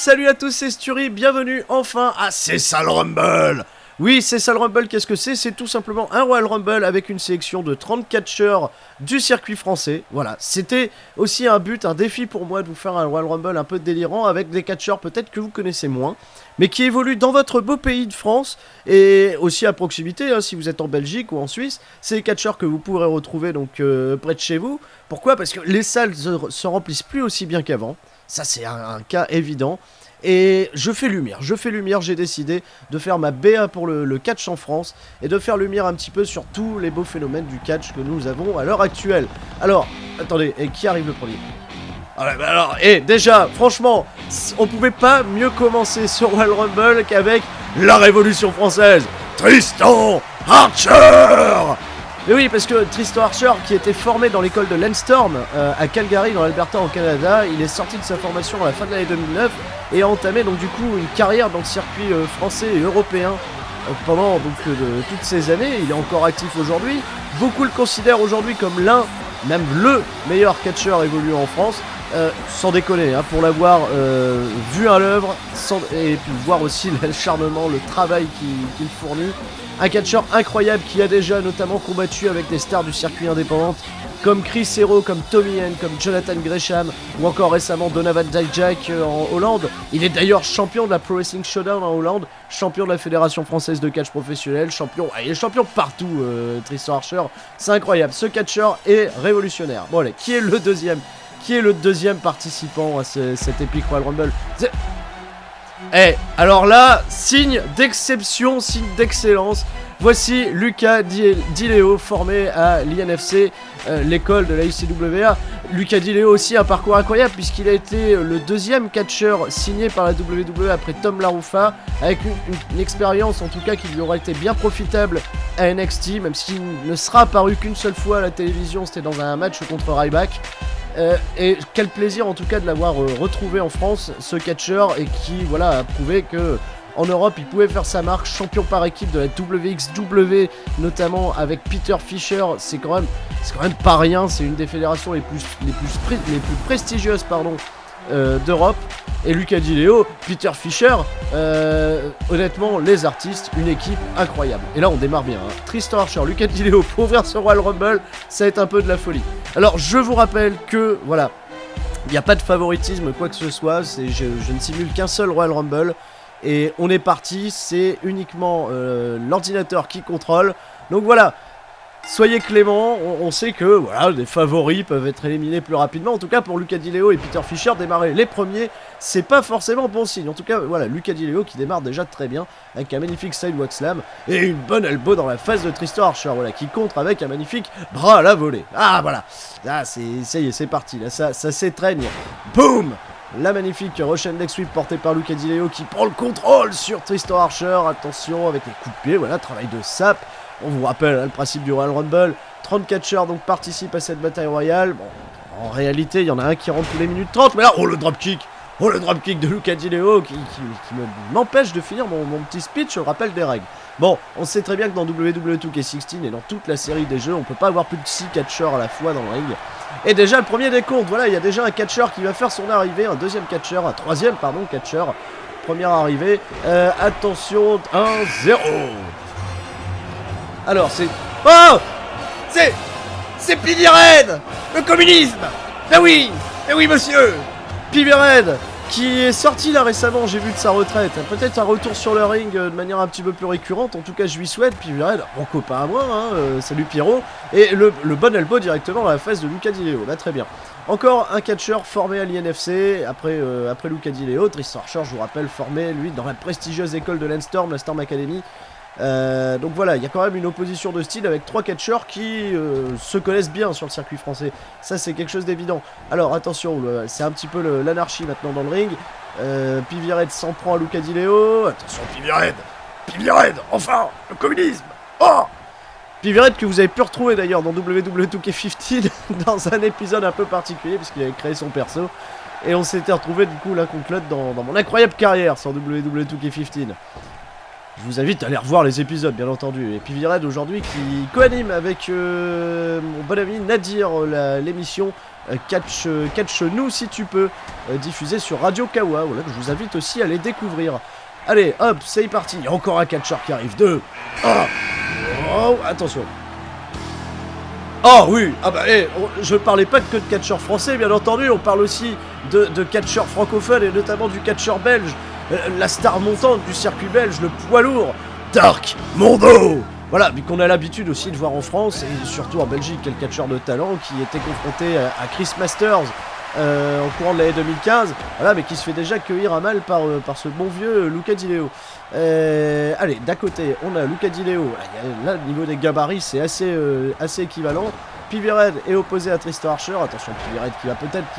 salut à tous, c'est Sturi, bienvenue enfin à C'est ça le Rumble. Oui, c'est ça le Rumble, qu'est-ce que c'est? C'est tout simplement un Royal Rumble avec une sélection de 30 catcheurs du circuit français. Voilà, c'était aussi un but, un défi pour moi de vous faire un Royal Rumble un peu délirant avec des catcheurs peut-être que vous connaissez moins, mais qui évoluent dans votre beau pays de France et aussi à proximité, hein, si vous êtes en Belgique ou en Suisse. C'est des catcheurs que vous pourrez retrouver donc près de chez vous. Pourquoi? Parce que les salles se remplissent plus aussi bien qu'avant. Ça, c'est un cas évident. Et je fais lumière, j'ai décidé de faire ma BA pour le catch en France et de faire lumière un petit peu sur tous les beaux phénomènes du catch que nous avons à l'heure actuelle. Alors, attendez, et qui arrive le premier? Alors, déjà, franchement, on pouvait pas mieux commencer ce Royal Rumble qu'avec la Révolution française, Tristan Archer. Mais oui, parce que Tristan Archer, qui était formé dans l'école de Landstorm à Calgary, dans l'Alberta, au Canada, il est sorti de sa formation à la fin de l'année 2009 et a entamé donc du coup une carrière dans le circuit français et européen pendant donc toutes ces années. Il est encore actif aujourd'hui. Beaucoup le considèrent aujourd'hui comme l'un, même le meilleur catcheur évoluant en France. Sans déconner, hein, pour l'avoir vu à l'œuvre et puis voir aussi l'acharnement, le travail qu'il fournit. Un catcheur incroyable qui a déjà notamment combattu avec des stars du circuit indépendant comme Chris Hero, comme Tommy Henn, comme Jonathan Gresham ou encore récemment Donovan Dijak en Hollande. Il est d'ailleurs champion de la Pro Wrestling Showdown en Hollande, champion de la Fédération Française de Catch Professionnel, il est champion partout, Tristan Archer. C'est incroyable, ce catcheur est révolutionnaire. Bon allez, qui est le deuxième participant à cet Epic Royal Rumble? Alors là, signe d'exception, signe d'excellence. Voici Lucas Di-Leo, formé à l'INFC, l'école de la ICWA. Lucas Di-Leo aussi un parcours incroyable puisqu'il a été le deuxième catcheur signé par la WWE après Tom LaRuffa, avec une expérience en tout cas qui lui aura été bien profitable à NXT, même s'il ne sera apparu qu'une seule fois à la télévision, c'était dans un match contre Ryback. Et quel plaisir en tout cas de l'avoir retrouvé en France, ce catcheur, et qui voilà a prouvé que en Europe il pouvait faire sa marque, champion par équipe de la WXW notamment avec Peter Fisher. C'est quand même pas rien, c'est une des fédérations les plus prestigieuses d'Europe. Et Lucas Di-Leo, Peter Fisher, honnêtement, les artistes, une équipe incroyable. Et là, on démarre bien. Hein. Tristan Archer, Lucas Di-Leo pour ouvrir ce Royal Rumble, ça va être un peu de la folie. Alors, je vous rappelle que, voilà, il n'y a pas de favoritisme, quoi que ce soit. Je ne simule qu'un seul Royal Rumble. Et on est parti, c'est uniquement l'ordinateur qui contrôle. Donc voilà. Soyez clément, on sait que voilà, des favoris peuvent être éliminés plus rapidement. En tout cas, pour Lucas Di-Leo et Peter Fisher, démarrer les premiers, c'est pas forcément bon signe. En tout cas, voilà, Lucas Di-Leo qui démarre déjà très bien avec un magnifique sidewalk slam et une bonne elbow dans la face de Tristan Archer, voilà, qui contre avec un magnifique bras à la volée. Ah voilà, là ça y est, c'est parti, là ça s'étreigne. Boum. La magnifique Russian leg sweep portée par Lucas Di-Leo qui prend le contrôle sur Tristan Archer. Attention avec les coups de pied, voilà, travail de sape. On vous rappelle hein, le principe du Royal Rumble. 30 catcheurs donc participent à cette bataille royale. Bon, en réalité, il y en a un qui rentre tous les minutes 30. Mais là, le dropkick de Lucas Di-Leo qui m'empêche de finir mon petit speech, je rappelle des règles. Bon, on sait très bien que dans WWE 2K16 et dans toute la série des jeux, on peut pas avoir plus de 6 catcheurs à la fois dans le ring. Et déjà, le premier décompte, voilà, il y a déjà un catcheur qui va faire son arrivée, un troisième catcheur. Première arrivée, attention, 1-0. Alors c'est... Oh, c'est Pivy Red, le communisme. Ben oui monsieur. Pivy Red, qui est sorti là récemment, j'ai vu de sa retraite. Peut-être un retour sur le ring de manière un petit peu plus récurrente. En tout cas, je lui souhaite. Pivy Red, mon copain à moi, hein, salut Pierrot. Et le bon elbow directement dans la face de Lucas Di-Leo, là très bien. Encore un catcheur formé à l'INFC, après Lucas Di-Leo. Tristan Archer, je vous rappelle, formé lui dans la prestigieuse école de Landstorm, la Storm Academy. Donc voilà, il y a quand même une opposition de style avec 3 catcheurs qui se connaissent bien sur le circuit français. Ça, c'est quelque chose d'évident. Alors attention, c'est un petit peu l'anarchie maintenant dans le ring. Pivy Red s'en prend à Lucas Di-Leo. Attention, Pivy Red, enfin, le communisme. Oh, Pivy Red que vous avez pu retrouver d'ailleurs dans WWE 2K15 dans un épisode un peu particulier puisqu'il avait créé son perso. Et on s'était retrouvé du coup l'un contre l'autre dans mon incroyable carrière sur WWE 2K15. Je vous invite à aller revoir les épisodes, bien entendu. Et puis Vired aujourd'hui qui co-anime avec mon bon ami Nadir l'émission Catch Nous si tu peux, diffusée sur Radio Kawa. Voilà, je vous invite aussi à les découvrir. Allez, hop, c'est parti. Il y a encore un catcheur qui arrive. 2, 1. Oh, attention. Oh oui, ah bah je parlais pas que de catcheurs français, bien entendu. On parle aussi de catcheurs francophones et notamment du catcheur belge. La star montante du circuit belge, le poids lourd, Dark Mondo. Voilà, vu qu'on a l'habitude aussi de voir en France et surtout en Belgique quel catcheur de talent qui était confronté à Chris Masters en courant de l'année 2015, voilà, mais qui se fait déjà cueillir à mal par ce bon vieux Luca Di Leo. Allez, d'à côté, on a Luca Di Leo. Là, au niveau des gabarits, c'est assez équivalent. Pivired est opposé à Tristan Archer. Attention, Pivired qui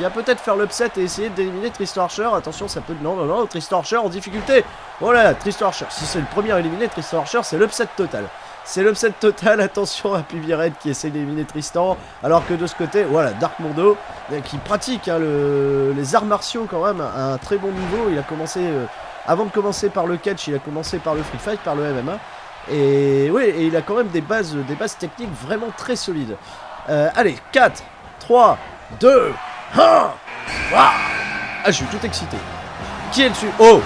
va peut-être faire l'upset et essayer d'éliminer Tristan Archer. Attention, ça peut... Non, Tristan Archer en difficulté. Voilà, Tristan Archer. Si c'est le premier à éliminer Tristan Archer, c'est l'upset total. C'est l'upset total, attention à Pivired qui essaie d'éliminer Tristan. Alors que de ce côté, voilà, Dark Mondo qui pratique les arts martiaux quand même à un très bon niveau. Il a commencé, avant de commencer par le catch, il a commencé par le free fight, par le MMA. Et oui, et il a quand même des bases techniques vraiment très solides. Allez, 4, 3, 2, 1. Ah, je suis tout excité. Qui est dessus? Oh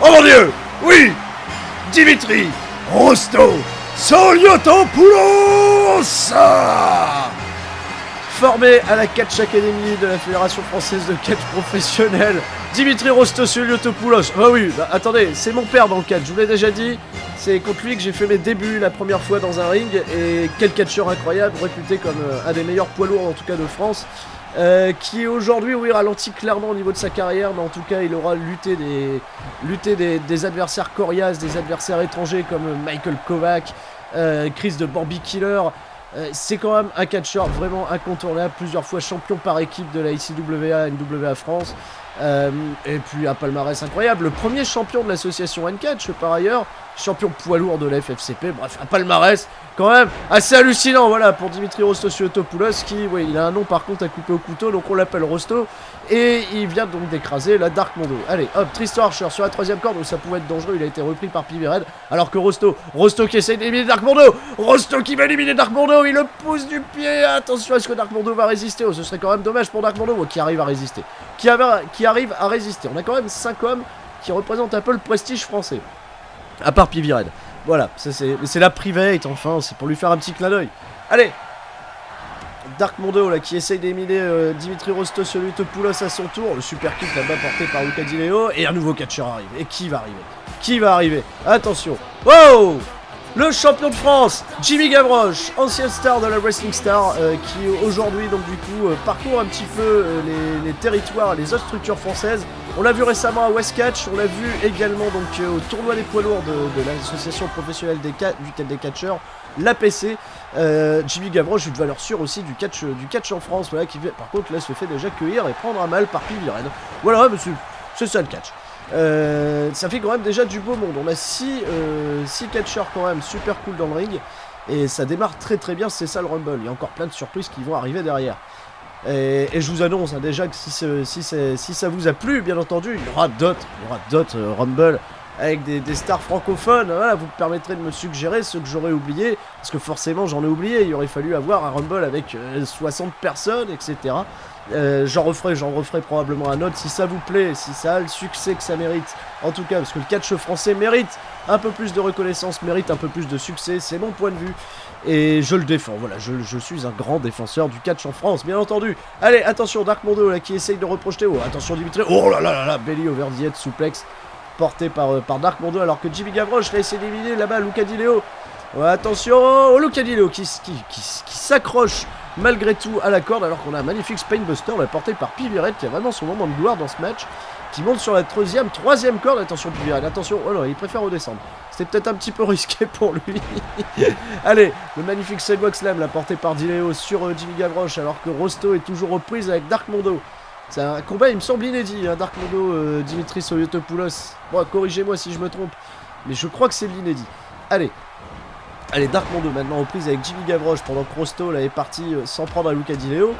mon dieu. Oui, Dimitri Rostosoliotopoulos, formé à la Catch Academy de la Fédération Française de Catch Professionnel. Dimitri Rostosoliotopoulos. Ah oui, bah, attendez, c'est mon père dans le catch, je vous l'ai déjà dit. C'est contre lui que j'ai fait mes débuts la première fois dans un ring. Et quel catcheur incroyable, réputé comme un des meilleurs poids lourds en tout cas de France. Qui aujourd'hui, oui, ralentit clairement au niveau de sa carrière, mais en tout cas il aura lutté des adversaires coriaces, des adversaires étrangers comme Michael Kovac, Chris de Bambi Killer. C'est quand même un catcheur vraiment incontournable, plusieurs fois champion par équipe de la ICWA, NWA France. Et puis un palmarès incroyable, le premier champion de l'association N-Catch par ailleurs, champion poids lourd de la FFCP, bref un palmarès quand même assez hallucinant, voilà, pour Dimitri Rostosoliotopoulos qui, oui, il a un nom par contre à couper au couteau, donc on l'appelle Rosto, et il vient donc d'écraser la Dark Mondo. Allez hop, Tristan Archer sur la troisième corde, où ça pouvait être dangereux, il a été repris par Pivired, alors que Rosto qui essaye d'éliminer Dark Mondo, Rosto qui va éliminer Dark Mondo, il le pousse du pied, attention, est-ce que Dark Mondo va résister? Oh, ce serait quand même dommage pour Dark Mondo, qui arrive à résister, qui arrive à résister. On a quand même 5 hommes qui représentent un peu le prestige français, à part Pivired. Voilà, c'est la private, enfin, c'est pour lui faire un petit clin d'œil. Allez, Dark Mondo là qui essaye d'éliminer Dimitri Rostosoliotopoulos à son tour. Le super kick là-bas porté par Luca Di Leo. Et un nouveau catcheur arrive. Et qui va arriver? Attention. Wow! Le champion de France, Jimmy Gavroche, ancien star de la Wrestling Star, qui aujourd'hui donc du coup parcourt un petit peu les territoires, les autres structures françaises. On l'a vu récemment à West Catch, on l'a vu également donc au tournoi des poids lourds de l'association professionnelle des catcheurs, l'APC. Jimmy Gavroche, une valeur sûre aussi du catch en France, voilà, qui par contre là se fait déjà cueillir et prendre à mal par Pivired. Voilà, monsieur, c'est ça le catch. Ça fait quand même déjà du beau monde. On a 6 catcheurs quand même super cool dans le ring. Et ça démarre très très bien, c'est ça le Rumble. Il y a encore plein de surprises qui vont arriver derrière. Et je vous annonce hein, déjà que si ça vous a plu, bien entendu, il y aura d'autres Rumble avec des stars francophones. Voilà, vous me permettrez de me suggérer ceux que j'aurais oubliés. Parce que forcément j'en ai oublié. Il aurait fallu avoir un Rumble avec 60 personnes, etc. J'en referai probablement un autre si ça vous plaît, si ça a le succès que ça mérite. En tout cas, parce que le catch français mérite un peu plus de reconnaissance, mérite un peu plus de succès, c'est mon point de vue. Et je le défends, voilà, je suis un grand défenseur du catch en France, bien entendu. Allez, attention, Dark Mondo là qui essaye de reprojeter. Oh, attention Dimitri, oh là là là là, belly over the head suplex porté par Dark Mondo, alors que Jimmy Gavroche l'a essayé d'éliminer là-bas Luca Di Leo. Ouais, attention, oh, Luca Di Leo qui s'accroche malgré tout à la corde, alors qu'on a un magnifique Spinebuster porté par Pivired qui a vraiment son moment de gloire dans ce match, qui monte sur la troisième corde. Attention Pivired, attention, oh non, il préfère redescendre, c'était peut-être un petit peu risqué pour lui. Allez, le magnifique Sidewalk Slam porté par Di Leo sur Jimmy Gavroche, alors que Rosto est toujours aux prises avec Dark Mondo. C'est un combat, il me semble inédit, hein, Dark Mondo, Dimitri Rostosoliotopoulos. Bon, corrigez-moi si je me trompe, mais je crois que c'est l'inédit. Allez, Dark Mondo maintenant aux prises avec Jimmy Gavroche pendant que Rosto là est parti s'en prendre à Luca Di Leo.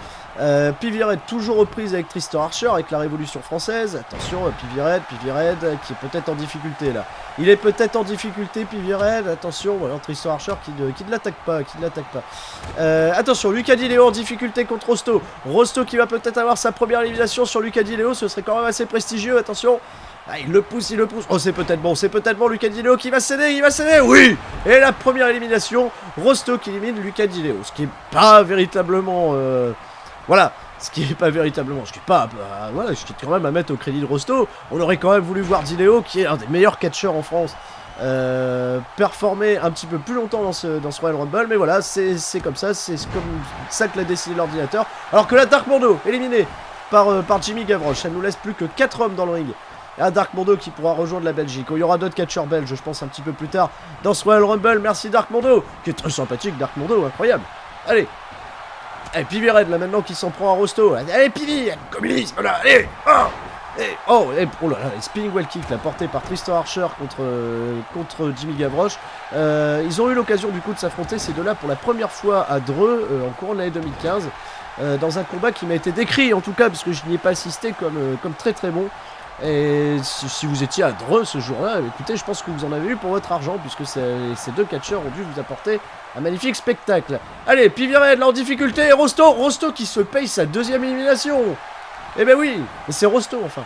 Pivired toujours reprise avec Tristan Archer avec la Révolution française. Attention, Pivired qui est peut-être en difficulté là. Il est peut-être en difficulté, Pivired. Attention, voilà, Tristan Archer qui ne l'attaque pas, attention, Lucas Di Leo en difficulté contre Rosto. Rosto qui va peut-être avoir sa première élimination sur Lucas Di Leo, ce serait quand même assez prestigieux, attention. Ah, il le pousse. Oh, c'est peut-être bon, Lucas Di Leo qui va céder, oui. Et la première élimination, Rosto qui élimine Lucas Di Leo, ce qui est pas véritablement... Voilà, ce qui est pas véritablement, je suis quand même à mettre au crédit de Rosto. On aurait quand même voulu voir Di Leo, qui est un des meilleurs catcheurs en France, performer un petit peu plus longtemps dans ce Royal Rumble. Mais voilà, c'est comme ça, c'est comme ça que l'a décidé l'ordinateur. Alors que la Dark Mondo, éliminé par Jimmy Gavroche, ça ne nous laisse plus que 4 hommes dans le ring. Et un Dark Mondo qui pourra rejoindre la Belgique. Il y aura d'autres catcheurs belges, je pense, un petit peu plus tard dans ce Royal Rumble. Merci Dark Mondo, qui est très sympathique, Dark Mondo, incroyable. Allez. Et Pivi Red là maintenant qui s'en prend à Rosto. Allez Pivi, communisme là, allez. Oh là là, spinning wheel kick là porté par Tristan Archer contre Jimmy Gavroche. Ils ont eu l'occasion du coup de s'affronter ces deux-là pour la première fois à Dreux en courant de l'année 2015. Dans un combat qui m'a été décrit en tout cas parce que je n'y ai pas assisté comme très très bon. Et si vous étiez à Dreux ce jour-là, écoutez, je pense que vous en avez eu pour votre argent, puisque ces deux catcheurs ont dû vous apporter un magnifique spectacle. Allez, Pivired là en difficulté, Rosto qui se paye sa deuxième élimination. Eh ben oui, mais c'est Rosto enfin.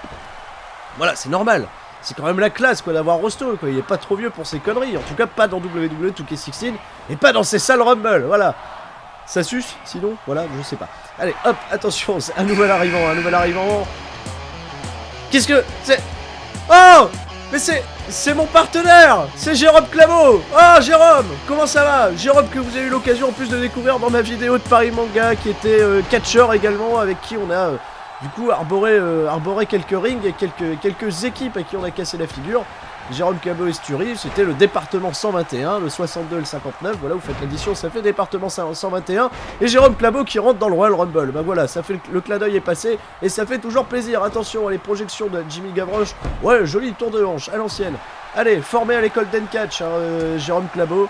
Voilà, c'est normal. C'est quand même la classe quoi d'avoir Rosto, quoi. Il est pas trop vieux pour ses conneries, en tout cas pas dans WWE 2K16 et pas dans ces salles Rumble, voilà. Ça suce, sinon, voilà, je sais pas. Allez, hop, attention, c'est un nouvel arrivant. Qu'est-ce que c'est? Oh! Mais c'est mon partenaire! C'est Jérôme Clameau! Oh Jérôme! Comment ça va? Jérôme que vous avez eu l'occasion en plus de découvrir dans ma vidéo de Paris Manga, qui était catcheur également, avec qui on a du coup arboré quelques rings et quelques équipes à qui on a cassé la figure. Jérôme Clameau Esturie, c'était le département 121, le 62 et le 59, voilà, vous faites l'addition, ça fait département 121, et Jérôme Clameau qui rentre dans le Royal Rumble, bah voilà, ça fait le clin d'œil est passé, et ça fait toujours plaisir. Attention à les projections de Jimmy Gavroche, ouais, joli tour de hanche, à l'ancienne. Allez, formé à l'école d'Encatch, Jérôme Clameau,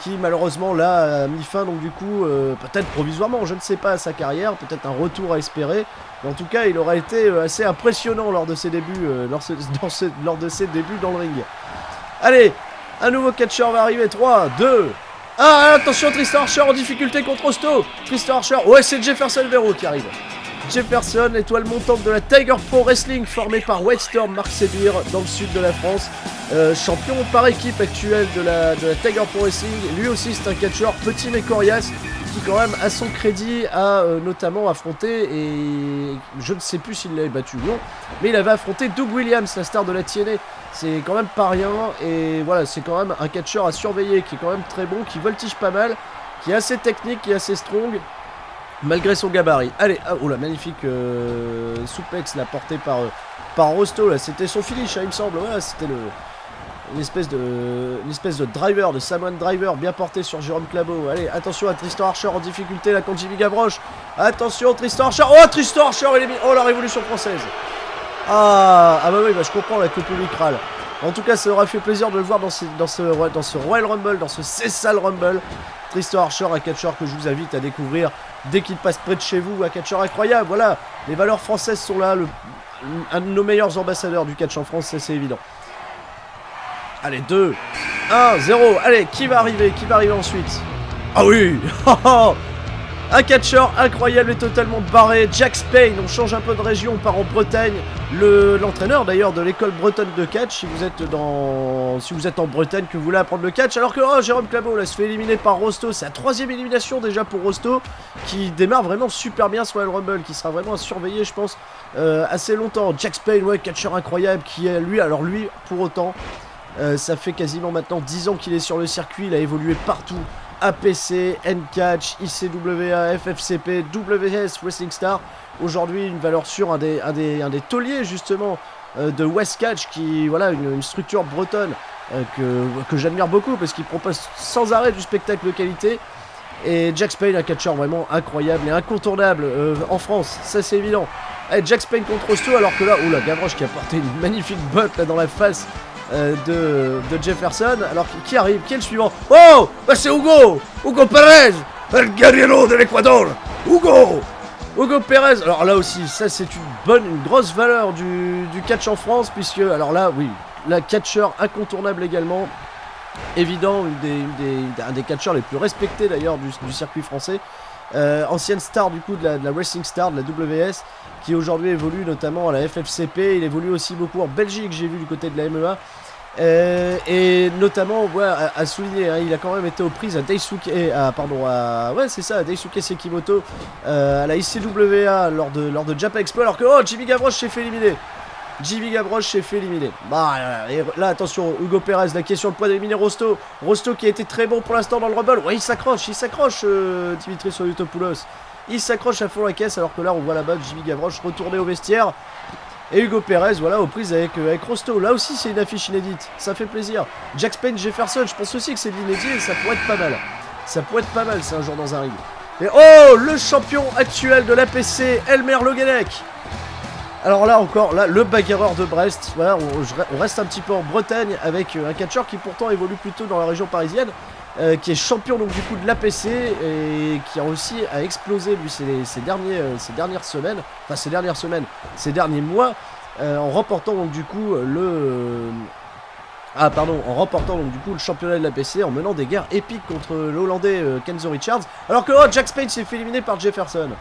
qui malheureusement là a mis fin donc du coup peut-être provisoirement, je ne sais pas, à sa carrière, peut-être un retour à espérer, mais en tout cas il aura été assez impressionnant lors de ses débuts lors de ses débuts dans le ring. Allez, un nouveau catcheur va arriver, 3, 2, 1, attention Tristan Archer en difficulté contre Rosto. Tristan Archer, ouais c'est Jefferson Vero qui arrive. Jefferson, étoile montante de la Tiger Pro Wrestling, formée par White Storm, Marc Sébir, dans le sud de la France. Champion par équipe actuelle de la Tiger Pro Wrestling. Lui aussi c'est un catcheur petit mais coriace, qui quand même à son crédit a notamment affronté, et je ne sais plus s'il l'avait battu ou non, mais il avait affronté Doug Williams, la star de la TNA. C'est quand même pas rien, et voilà, c'est quand même un catcheur à surveiller, qui est quand même très bon, qui voltige pas mal, qui est assez technique, qui est assez strong, malgré son gabarit. Allez, oh la magnifique suplex là portée par Rosto, là c'était son finish, il me semble, voilà, c'était une espèce de driver, de Samoan driver bien porté sur Jérôme Clameau. Allez, attention à Tristan Archer en difficulté là contre Jimmy Gavroche. Attention Tristan Archer. Oh Tristan Archer, il est mis. Oh la Révolution française. Ah bah oui, bah je comprends la que le public râle. En tout cas, ça aura fait plaisir de le voir dans ce Royal Rumble, dans ce Cessal Rumble. Tristan Archer, un catcheur que je vous invite à découvrir dès qu'il passe près de chez vous, un catcheur incroyable. Voilà, les valeurs françaises sont là, un de nos meilleurs ambassadeurs du catch en France, c'est évident. Allez, 2, 1, 0. Allez, qui va arriver ensuite? Ah oui. Un catcheur incroyable et totalement barré, Jack Spain. On change un peu de région, on part en Bretagne. L'entraîneur d'ailleurs de l'école bretonne de catch, si vous êtes en Bretagne, que vous voulez apprendre le catch. Alors que Jérôme Clameau là se fait éliminer par Rosto. C'est la 3e élimination déjà pour Rosto, qui démarre vraiment super bien sur Royal Rumble, qui sera vraiment à surveiller je pense assez longtemps. Jack Spain, ouais, catcheur incroyable, qui est lui pour autant, ça fait quasiment maintenant 10 ans qu'il est sur le circuit, il a évolué partout. APC, N-Catch, ICWA, FFCP, WS Wrestling Star. Aujourd'hui, une valeur sûre, un des tauliers justement de West Catch, qui voilà une structure bretonne que j'admire beaucoup parce qu'il propose sans arrêt du spectacle de qualité. Et Jack Spain, un catcheur vraiment incroyable et incontournable en France, ça c'est évident. Allez, Jack Spain contre Rosto, alors que là, oula, Gavroche qui a porté une magnifique botte là dans la face de Jefferson. Alors qui arrive? Qui est le suivant? Oh bah c'est Hugo Perez, el guerriero de l'Ecuador. Hugo Hugo Pérez, alors là aussi, ça c'est une grosse valeur du catch en France, puisque, alors là, oui, la catcheur incontournable également, évident, un des catcheurs les plus respectés d'ailleurs du circuit français, ancienne star du coup de la Wrestling Star, de la WS, qui aujourd'hui évolue notamment à la FFCP, il évolue aussi beaucoup en Belgique, j'ai vu du côté de la MEA. Et notamment, ouais, à souligner, hein, il a quand même été aux prises à Daisuke, ouais c'est ça, à Daisuke Sekimoto, à la ICWA lors de Japan Expo, alors que oh, Jimmy Gavroche s'est fait éliminer. Jimmy Gavroche s'est fait éliminer. Bah, et là, attention, Hugo Pérez, là qui est sur le point d'éliminer Rosto. Rosto qui a été très bon pour l'instant dans le Rumble. Ouais, il s'accroche, Dimitri Soyotopoulos. Il s'accroche à fond la caisse, alors que là, on voit là-bas Jimmy Gavroche retourner au vestiaire. Et Hugo Pérez, voilà, aux prises avec Rosto. Là aussi, c'est une affiche inédite. Ça fait plaisir. Jack Spain, Jefferson, je pense aussi que c'est de l'inédit et ça pourrait être pas mal. Ça pourrait être pas mal, c'est un jour dans un ring. Et oh, le champion actuel de l'APC, Elmer Loguenec. Alors là encore, là, le bagarreur de Brest. Voilà, on reste un petit peu en Bretagne avec un catcheur qui pourtant évolue plutôt dans la région parisienne. Qui est champion donc du coup de l'APC et qui a aussi explosé lui ces dernières semaines, ces derniers mois, en remportant donc du coup le championnat de l'APC en menant des guerres épiques contre l'Hollandais Kenzo Richards, alors que Jack Spain s'est fait éliminer par Jefferson.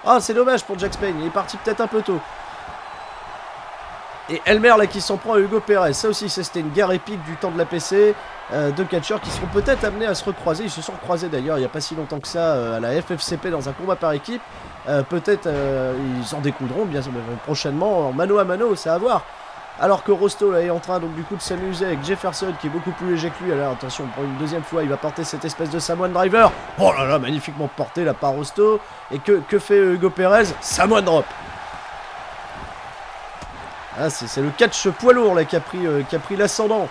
Ah, c'est dommage pour Jack Spain, il est parti peut-être un peu tôt. Et Elmer là qui s'en prend à Hugo Pérez, ça aussi c'était une guerre épique du temps de l'APC, deux catcheurs qui seront peut-être amenés à se recroiser, ils se sont recroisés d'ailleurs il n'y a pas si longtemps que ça à la FFCP dans un combat par équipe, peut-être ils en découdront bien prochainement en mano à mano, c'est à voir. Alors que Rosto là est en train donc du coup de s'amuser avec Jefferson qui est beaucoup plus léger que lui, alors attention pour une deuxième fois il va porter cette espèce de Samoan Driver, oh là là magnifiquement porté là par Rosto, et que fait Hugo Pérez? Samoan Drop. Ah, c'est le catch poids lourd là qui a pris l'ascendant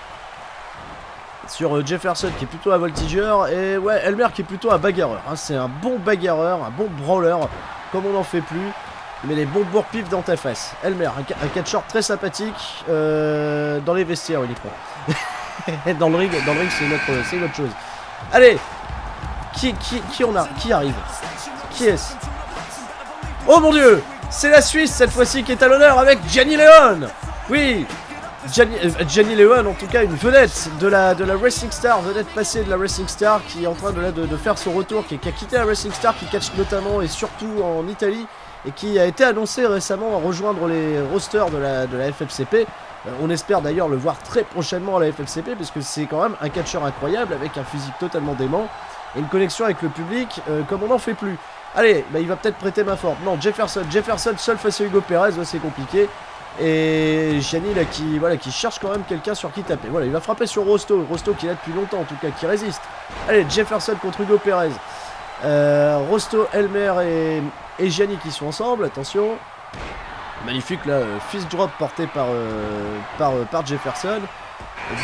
sur Jefferson qui est plutôt un voltigeur et ouais Elmer qui est plutôt un bagarreur, hein. C'est un bon bagarreur, un bon brawler comme on n'en fait plus, il met des bons bourre-pifs dans ta face. Elmer, un catcheur très sympathique dans les vestiaires uniquement. dans le ring c'est une autre chose. Allez, qui on a, qui arrive, qui est-ce? Oh mon dieu, c'est la Suisse cette fois-ci qui est à l'honneur avec Gianni Leon. Oui, Gianni Leon, en tout cas une vedette de la Wrestling Star, vedette passée de la Wrestling Star, qui est en train de faire son retour, qui a quitté la Wrestling Star, qui catch notamment et surtout en Italie, et qui a été annoncé récemment à rejoindre les rosters de la FFCP. On espère d'ailleurs le voir très prochainement à la FFCP, parce que c'est quand même un catcheur incroyable, avec un physique totalement dément, et une connexion avec le public comme on n'en fait plus. Allez, bah il va peut-être prêter main forte. Non, Jefferson seul face à Hugo Pérez, c'est compliqué. Et Gianni là qui cherche quand même quelqu'un sur qui taper. Voilà, il va frapper sur Rosto qui est là depuis longtemps en tout cas, qui résiste. Allez, Jefferson contre Hugo Pérez. Rosto, Elmer et Gianni qui sont ensemble, attention. Magnifique là, fist drop porté par Jefferson.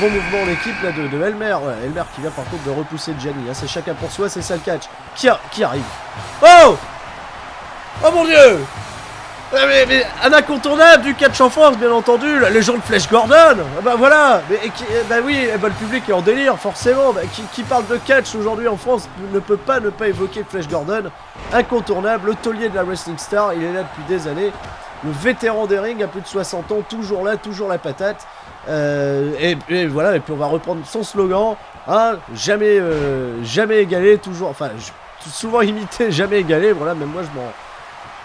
Bon mouvement en équipe là de Elmer. Ouais, Elmer qui vient par contre de repousser Gianni, hein. C'est chacun pour soi, c'est ça le catch. Qui arrive? Oh mon dieu! Mais un incontournable du catch en France, bien entendu, la légende Flash Gordon. Bah voilà, bah oui, le public est en délire, forcément. Bah, qui parle de catch aujourd'hui en France ne peut pas évoquer Flash Gordon. Incontournable, le taulier de la Wrestling Star, il est là depuis des années. Le vétéran des rings à plus de 60 ans, toujours là, toujours la patate. Et voilà, et puis on va reprendre son slogan, hein, jamais égalé, toujours, enfin, souvent imité, jamais égalé. Voilà, même moi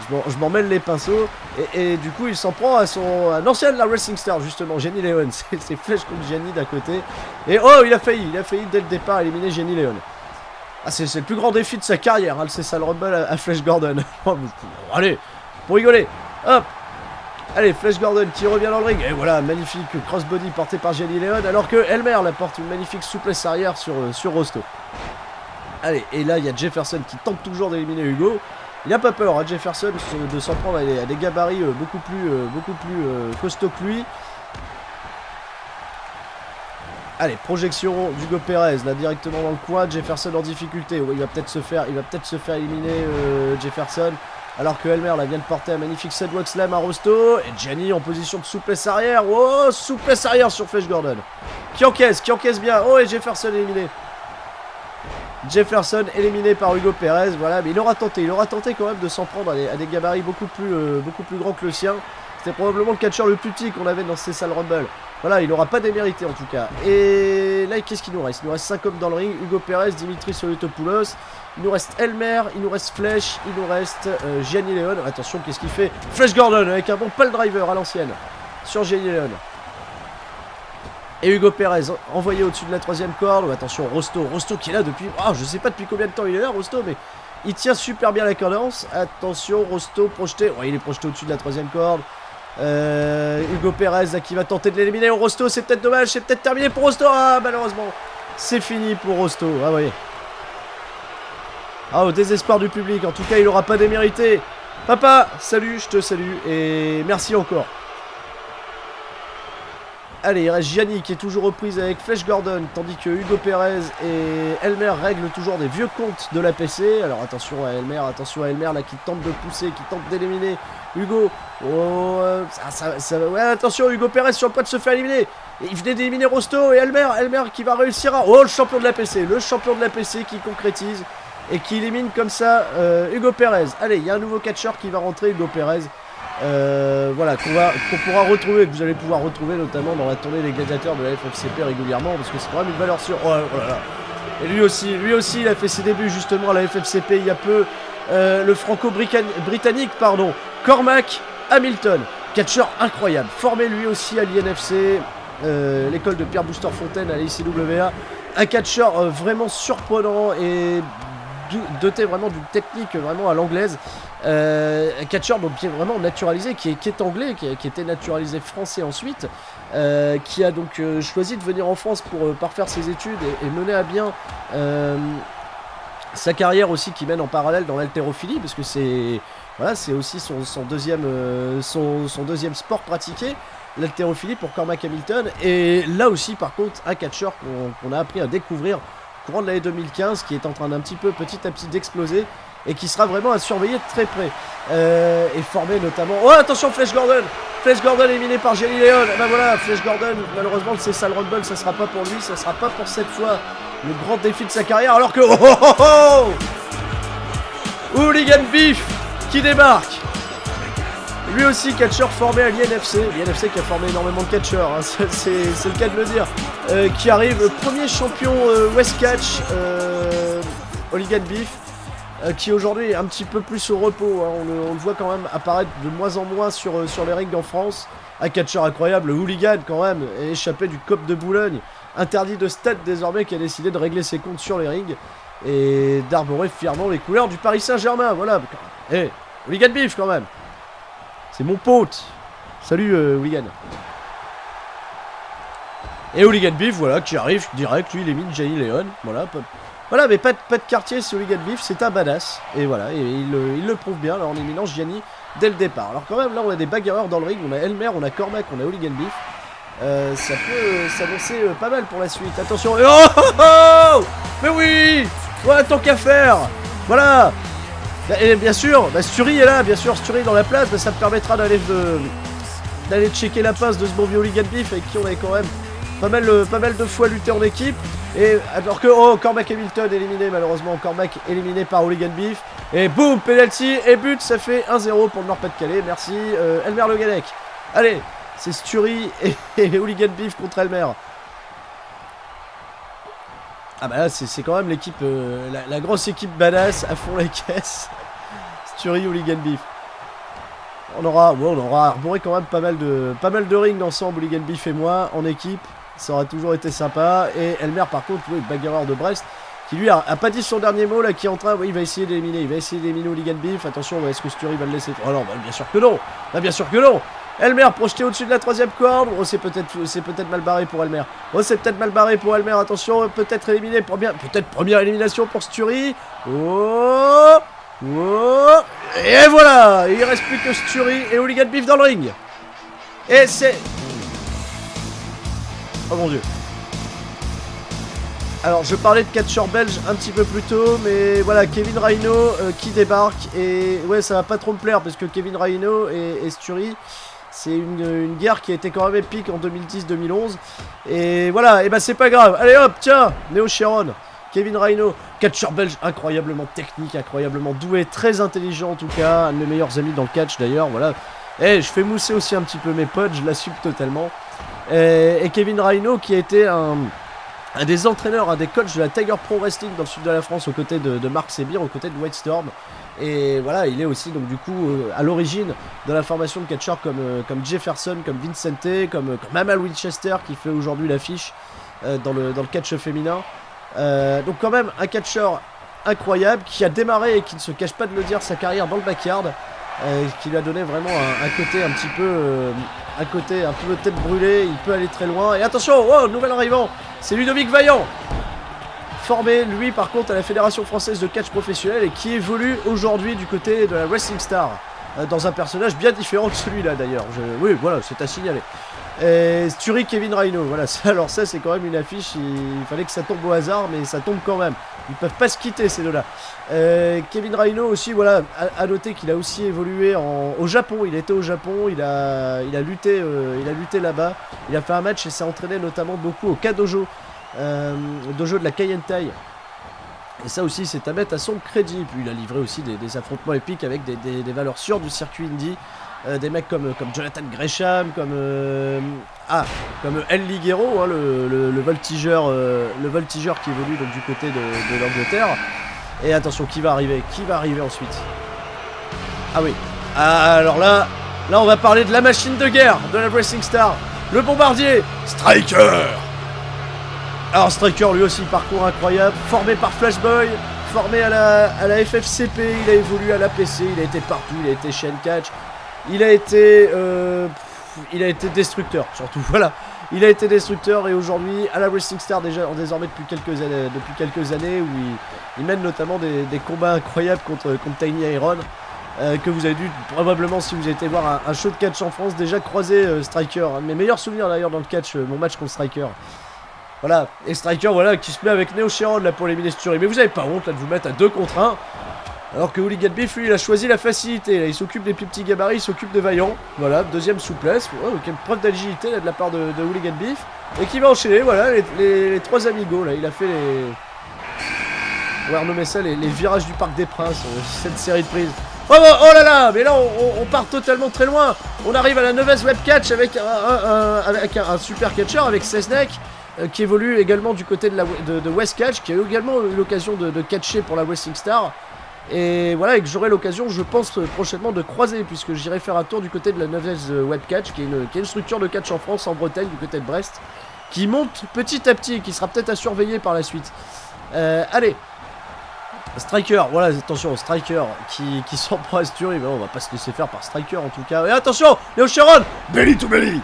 je m'en mêle les pinceaux. Et du coup il s'en prend à un ancien de la Wrestling Star justement, Gianni Leon. C'est flèche contre Gianni d'un côté. Et oh, il a failli dès le départ éliminer Gianni Leon. Ah, c'est le plus grand défi de sa carrière, hein, c'est ça le Rumble à Flash Gordon. Allez, pour rigoler, hop. Allez, Flash Gordon qui revient dans le ring. Et voilà, magnifique crossbody porté par Gianni Leon. Alors que Elmer la porte une magnifique souplesse arrière sur Rosto. Allez, et là il y a Jefferson qui tente toujours d'éliminer Hugo. Il n'a pas peur, hein, Jefferson, de s'en prendre à des gabarits beaucoup plus costauds que lui. Allez, projection d'Hugo Pérez, là directement dans le coin. Jefferson en difficulté. Ouais, il va peut-être se faire éliminer Jefferson. Alors que Elmer là vient de porter un magnifique Sidewalk Slam à Rosto. Et Gianni en position de souplesse arrière. Oh, souplesse arrière sur Flash Gordon. Qui encaisse bien. Oh, et Jefferson est éliminé. Jefferson éliminé par Hugo Perez, voilà, mais il aura tenté quand même de s'en prendre à des gabarits beaucoup plus grands que le sien. C'était probablement le catcheur le plus petit qu'on avait dans ces salles Rumble. Voilà, il n'aura pas démérité en tout cas. Et là, qu'est-ce qu'il nous reste? Il nous reste 5 hommes dans le ring, Hugo Perez, Dimitri Soloutopoulos. Il nous reste Elmer, il nous reste Flèche, il nous reste Gianni Leon. Attention, qu'est-ce qu'il fait? Flash Gordon avec un bon pile driver à l'ancienne sur Gianni Leon. Et Hugo Perez envoyé au-dessus de la 3ème corde. Attention, Rosto qui est là depuis... Oh, je sais pas depuis combien de temps il est là, Rosto, mais il tient super bien la cadence. Attention, Rosto projeté. Ouais, il est projeté au-dessus de la 3ème corde. Hugo Perez là, qui va tenter de l'éliminer. Oh, Rosto, c'est peut-être dommage, c'est peut-être terminé pour Rosto. Ah, malheureusement, c'est fini pour Rosto. Ah, vous voyez. Ah, au désespoir du public. En tout cas, il n'aura pas démérité. Papa, salut, je te salue. Et merci encore. Allez, il reste Gianni qui est toujours aux prises avec Flash Gordon, tandis que Hugo Perez et Elmer règlent toujours des vieux comptes de l'APC. Alors attention à Elmer là qui tente de pousser, qui tente d'éliminer Hugo. Oh, ouais, attention, Hugo Perez sur le point de se faire éliminer. Et il venait d'éliminer Rosto et Elmer qui va réussir à... Oh, le champion de l'APC qui concrétise et qui élimine comme ça Hugo Perez. Allez, il y a un nouveau catcheur qui va rentrer, Hugo Perez. Voilà, qu'on pourra retrouver, que vous allez pouvoir retrouver notamment dans la tournée des gladiateurs de la FFCP régulièrement, parce que c'est quand même une valeur sûre. Oh là là. Et lui aussi il a fait ses débuts justement à la FFCP il y a peu. Le franco-britannique, Cormac Hamilton, catcheur incroyable, formé lui aussi à l'INFC, l'école de Pierre Booster Fontaine à l'ICWA, un catcheur vraiment surprenant et doté vraiment d'une technique vraiment à l'anglaise. Un catcheur donc qui est vraiment naturalisé, qui est anglais, qui était naturalisé français ensuite, qui a donc choisi de venir en France pour parfaire ses études et mener à bien sa carrière aussi, qui mène en parallèle dans l'haltérophilie, parce que c'est aussi son deuxième sport pratiqué, l'haltérophilie pour Cormac Hamilton. Et là aussi par contre un catcheur qu'on a appris à découvrir au courant de l'année 2015, qui est en train petit à petit d'exploser, et qui sera vraiment à surveiller de très près. Et formé notamment... Oh, attention, Flash Gordon éliminé par Gianni Leon. Ben voilà, Flash Gordon, malheureusement, le Cessal Rumble, ça sera pas pour lui, ça sera pas pour cette fois le grand défi de sa carrière, alors que... Hooligan Beef qui débarque. Lui aussi, catcheur formé à l'INFC. L'INFC qui a formé énormément de catcheurs, hein, c'est le cas de le dire. Qui arrive, premier champion West Catch, Hooligan Beef. Qui aujourd'hui est un petit peu plus au repos, hein. On le voit quand même apparaître de moins en moins sur les rings en France. Un catcheur incroyable, le Hooligan quand même, est échappé du COP de Boulogne, interdit de stade désormais, qui a décidé de régler ses comptes sur les rings et d'arborer fièrement les couleurs du Paris Saint-Germain, voilà. Eh, Hooligan Beef quand même, c'est mon pote. Salut Hooligan. Et Hooligan Beef, voilà, qui arrive direct, lui il élimine Gianni Leon, voilà, mais pas de quartier sur Hooligan Beef, c'est un badass. Et voilà, et il le prouve bien là, en éliminant Gianni dès le départ. Alors quand même, là on a des bagarreurs dans le ring, on a Elmer, on a Cormac, on a Hooligan Beef. Ça peut s'annoncer pas mal pour la suite. Attention, oh mais oui, ouais, tant qu'à faire. Voilà. Et bien sûr, Sturi est là, bien sûr, Sturi dans la place, ça me permettra d'aller checker la passe de ce bon vieux Hooligan Beef, avec qui on avait quand même pas mal de fois lutté en équipe. Et alors que Cormac Hamilton éliminé, malheureusement Cormac éliminé par Hooligan Beef. Et boum, penalty et but, ça fait 1-0 pour le Nord-Pas-de-Calais. Merci Elmer Le Gallec. Allez, c'est Sturi et Hooligan Beef contre Elmer. Ah bah là c'est quand même l'équipe, la grosse équipe badass à fond les caisses. Sturi, Hooligan Beef. On aura arboré quand même pas mal de rings ensemble, Hooligan Beef et moi, en équipe. Ça aura toujours été sympa. Et Elmer par contre, oui, bagarreur de Brest, qui lui a pas dit son dernier mot là, qui est en train, oui, il va essayer d'éliminer Hooligan Beef. Attention, est-ce que Sturi va le laisser? Oh non, bien sûr que non. Bien sûr que non. Elmer projeté au-dessus de la 3ème corde. Oh, c'est peut-être mal barré pour Elmer. Attention, peut-être éliminé pour bien, peut-être première élimination pour Sturi. Oh, et voilà, il reste plus que Sturi et Hooligan Beef dans le ring. Et c'est... Oh mon dieu. Alors je parlais de catcheur belge un petit peu plus tôt, mais voilà, Kevin Rhino qui débarque. Et ouais, ça va pas trop me plaire, parce que Kevin Rhino et Sturi, c'est une guerre qui a été quand même épique en 2010-2011. Et voilà, et bah c'est pas grave. Allez hop, tiens, Neo Sharon. Kevin Rhino, catcheur belge incroyablement technique, incroyablement doué, très intelligent en tout cas, un de mes meilleurs amis dans le catch d'ailleurs, voilà. Et je fais mousser aussi un petit peu mes potes, je l'assume totalement. Et Kevin Rhino qui a été un des entraîneurs, un des coachs de la Tiger Pro Wrestling dans le sud de la France aux côtés de Marc Sébir, aux côtés de White Storm. Et voilà, il est aussi donc du coup à l'origine de la formation de catcheurs comme Jefferson, comme Vincente, comme Amal Winchester qui fait aujourd'hui l'affiche dans le catch féminin. Donc quand même un catcheur incroyable qui a démarré et qui ne se cache pas de le dire sa carrière dans le backyard, qui lui a donné vraiment un côté un petit peu un côté un peu tête brûlée, il peut aller très loin. Et attention, oh, nouvel arrivant, c'est Ludovic Vaillant, formé lui par contre à la Fédération Française de Catch Professionnel et qui évolue aujourd'hui du côté de la Wrestling Star, dans un personnage bien différent de celui-là d'ailleurs. Oui voilà, c'est à signaler. Sturi Kevin Rhino, voilà, alors ça c'est quand même une affiche, il fallait que ça tombe au hasard, mais ça tombe quand même. Ils peuvent pas se quitter ces deux-là. Kevin Rhino aussi, voilà, à noter qu'il a aussi évolué au Japon. Il était au Japon, il a lutté là-bas. Il a fait un match et s'est entraîné notamment beaucoup au Kadojo, dojo de la Kaientai. Et ça aussi c'est à mettre à son crédit. Puis il a livré aussi des affrontements épiques avec des valeurs sûres du circuit indie. Des mecs comme Jonathan Gresham, comme El Ligero, hein, le voltigeur qui évolue donc du côté de l'Angleterre. Et attention, qui va arriver ensuite? Ah oui, alors là on va parler de la machine de guerre de la Wrestling Star, le bombardier Striker. Alors Striker lui aussi parcours incroyable, formé par Flashboy, formé à la FFCP, il a évolué à l'APC, il a été partout, il a été chez N-Catch. Il a été destructeur, surtout, voilà. Il a été destructeur et aujourd'hui à la Wrestling Star désormais depuis quelques années où il mène notamment des combats incroyables contre Tiny Iron, que vous avez dû probablement, si vous avez été voir un show de catch en France, déjà croiser Striker. Un de mes meilleurs souvenirs d'ailleurs dans le catch, mon match contre Striker. Voilà, et Striker voilà qui se met avec Neo Sharon là pour éliminer Sturi. Mais vous avez pas honte là de vous mettre à 2 contre 1. Alors que Hooligan Beef, lui, il a choisi la facilité. Là, il s'occupe des plus petits gabarits, il s'occupe de Vaillant. Voilà, deuxième souplesse. Ouais, donc une preuve d'agilité de la part de Hooligan Beef. Et qui va enchaîner, voilà, les 3 amigos. Là, il a fait les. On va renommer ça les virages du Parc des Princes, cette série de prises. Oh là là, mais là, on part totalement très loin. On arrive à la Novès Webcatch avec un super catcher, avec Sesnek. Qui évolue également du côté de West Catch, qui a également eu l'occasion de catcher pour la Wrestling Star. Et voilà, et que j'aurai l'occasion, je pense, prochainement de croiser, puisque j'irai faire un tour du côté de la Novès Webcatch, qui est une structure de catch en France, en Bretagne, du côté de Brest, qui monte petit à petit et qui sera peut-être à surveiller par la suite. Allez, Striker, voilà, attention, Striker qui s'en prend à Sturi, mais on va pas se laisser faire par Striker en tout cas. Et attention, Neo Sharon, belly to belly.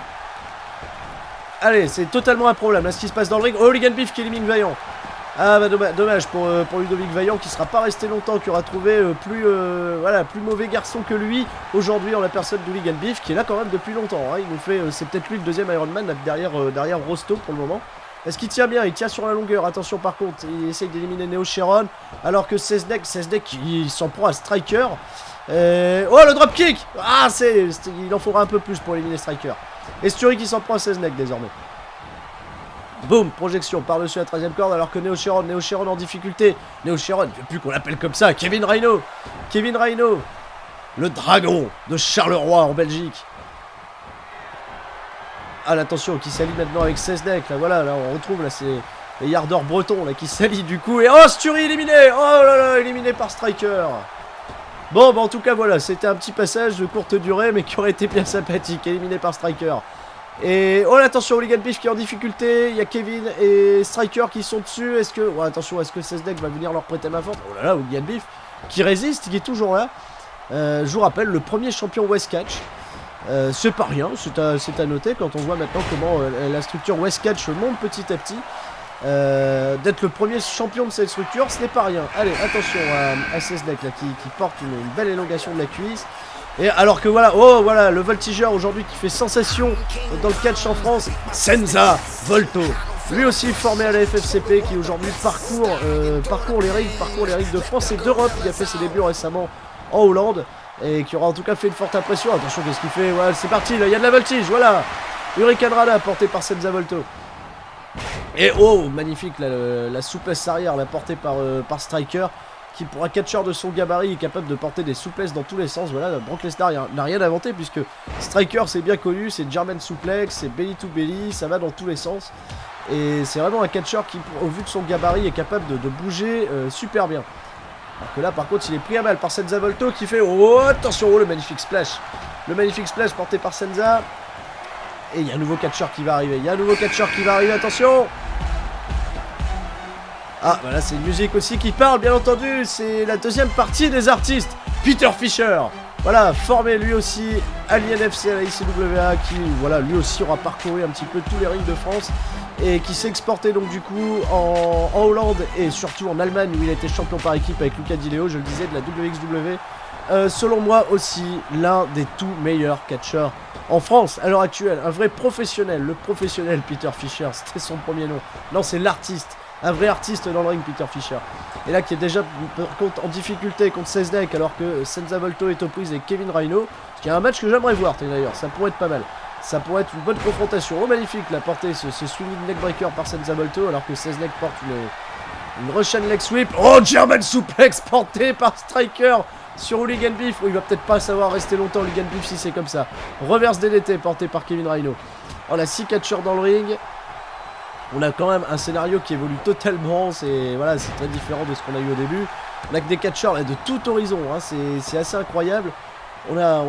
Allez, c'est totalement un problème, là, ce qui se passe dans le ring. Hooligan Beef qui élimine Vaillant. Ah bah dommage pour Ludovic Vaillant qui sera pas resté longtemps, qui aura trouvé plus mauvais garçon que lui aujourd'hui en la personne d'Hooligan Beef qui est là quand même depuis longtemps, hein. Il nous fait, c'est peut-être lui le deuxième Ironman derrière Rosto pour le moment. Est-ce qu'il tient bien? Il tient sur la longueur, attention par contre, il essaye d'éliminer Neo Sharon alors que Sesnek il s'en prend à Striker. Oh le dropkick. Ah il en faudra un peu plus pour éliminer Striker. Et Sturi qui s'en prend à Sesnek désormais. Boum, projection par-dessus la 13ème corde alors que Neo Sharon en difficulté. Neo Sharon, il ne veut plus qu'on l'appelle comme ça. Kevin Rhino, le dragon de Charleroi en Belgique. Ah l'attention qui s'allie maintenant avec Sesnek. Là voilà, là on retrouve là c'est les yardeurs bretons là qui s'allient du coup. Et oh Sturi éliminé. Oh là là, éliminé par Striker. Bon bah en tout cas voilà, c'était un petit passage de courte durée mais qui aurait été bien sympathique. Éliminé par Striker. Et oh attention, Hooligan Beef qui est en difficulté. Il y a Kevin et Striker qui sont dessus. Est-ce que Sesnek va venir leur prêter main forte? Oh là là, Hooligan Beef qui résiste, qui est toujours là. Je vous rappelle, le premier champion West Catch. C'est pas rien, c'est à noter quand on voit maintenant comment la structure West Catch monte petit à petit. D'être le premier champion de cette structure, ce n'est pas rien. Allez, attention à Sesnek là qui porte une belle élongation de la cuisse. Et alors que voilà, oh voilà, le voltigeur aujourd'hui qui fait sensation dans le catch en France, Senza Volto. Lui aussi formé à la FFCP qui aujourd'hui parcourt les rings de France et d'Europe. Il a fait ses débuts récemment en Hollande et qui aura en tout cas fait une forte impression. Attention, qu'est-ce qu'il fait? Voilà, c'est parti, là, il y a de la voltige, voilà. Hurricane Rana porté par Senza Volto. Et oh, magnifique, la souplesse arrière, la portée par Striker, qui pour un catcheur de son gabarit est capable de porter des souplesses dans tous les sens. Voilà, Brock Lesnar n'a rien inventé, puisque Striker c'est bien connu, c'est German Suplex, c'est belly to belly, ça va dans tous les sens. Et c'est vraiment un catcheur qui, au vu de son gabarit, est capable de bouger super bien. Alors que là par contre il est pris à mal par Senza Volto qui fait oh attention, oh, le magnifique splash. Le magnifique splash porté par Senza. Et il y a un nouveau catcheur qui va arriver, attention. Ah, voilà, c'est une musique aussi qui parle, bien entendu. C'est la deuxième partie des artistes. Peter Fisher, voilà, formé lui aussi à l'INFC, à la ICWA, qui, voilà, lui aussi aura parcouru un petit peu tous les rings de France et qui s'est exporté donc du coup en Hollande et surtout en Allemagne où il a été champion par équipe avec Luca Di Leo, je le disais, de la WXW. Selon moi aussi, l'un des tout meilleurs catcheurs en France à l'heure actuelle. Un vrai professionnel, le professionnel Peter Fisher, c'était son premier nom. Non, c'est l'artiste. Un vrai artiste dans le ring, Peter Fisher. Et là, qui est déjà en difficulté contre Cesneck, alors que Senza Volto est aux prises avec Kevin Rhino. Ce qui est un match que j'aimerais voir, d'ailleurs. Ça pourrait être pas mal. Ça pourrait être une bonne confrontation. Oh, magnifique, la portée, ce swinging neckbreaker par Senza Volto, alors que Cesneck porte une Russian leg sweep. Oh, German suplex porté par Striker sur Hooligan Beef. Oh, il va peut-être pas savoir rester longtemps, Hooligan Beef, si c'est comme ça. Reverse DDT porté par Kevin Rhino. Oh, la 6 catcheurs dans le ring. On a quand même un scénario qui évolue totalement, c'est voilà, c'est très différent de ce qu'on a eu au début. On a que des catcheurs là, de tout horizon, hein, c'est assez incroyable. On a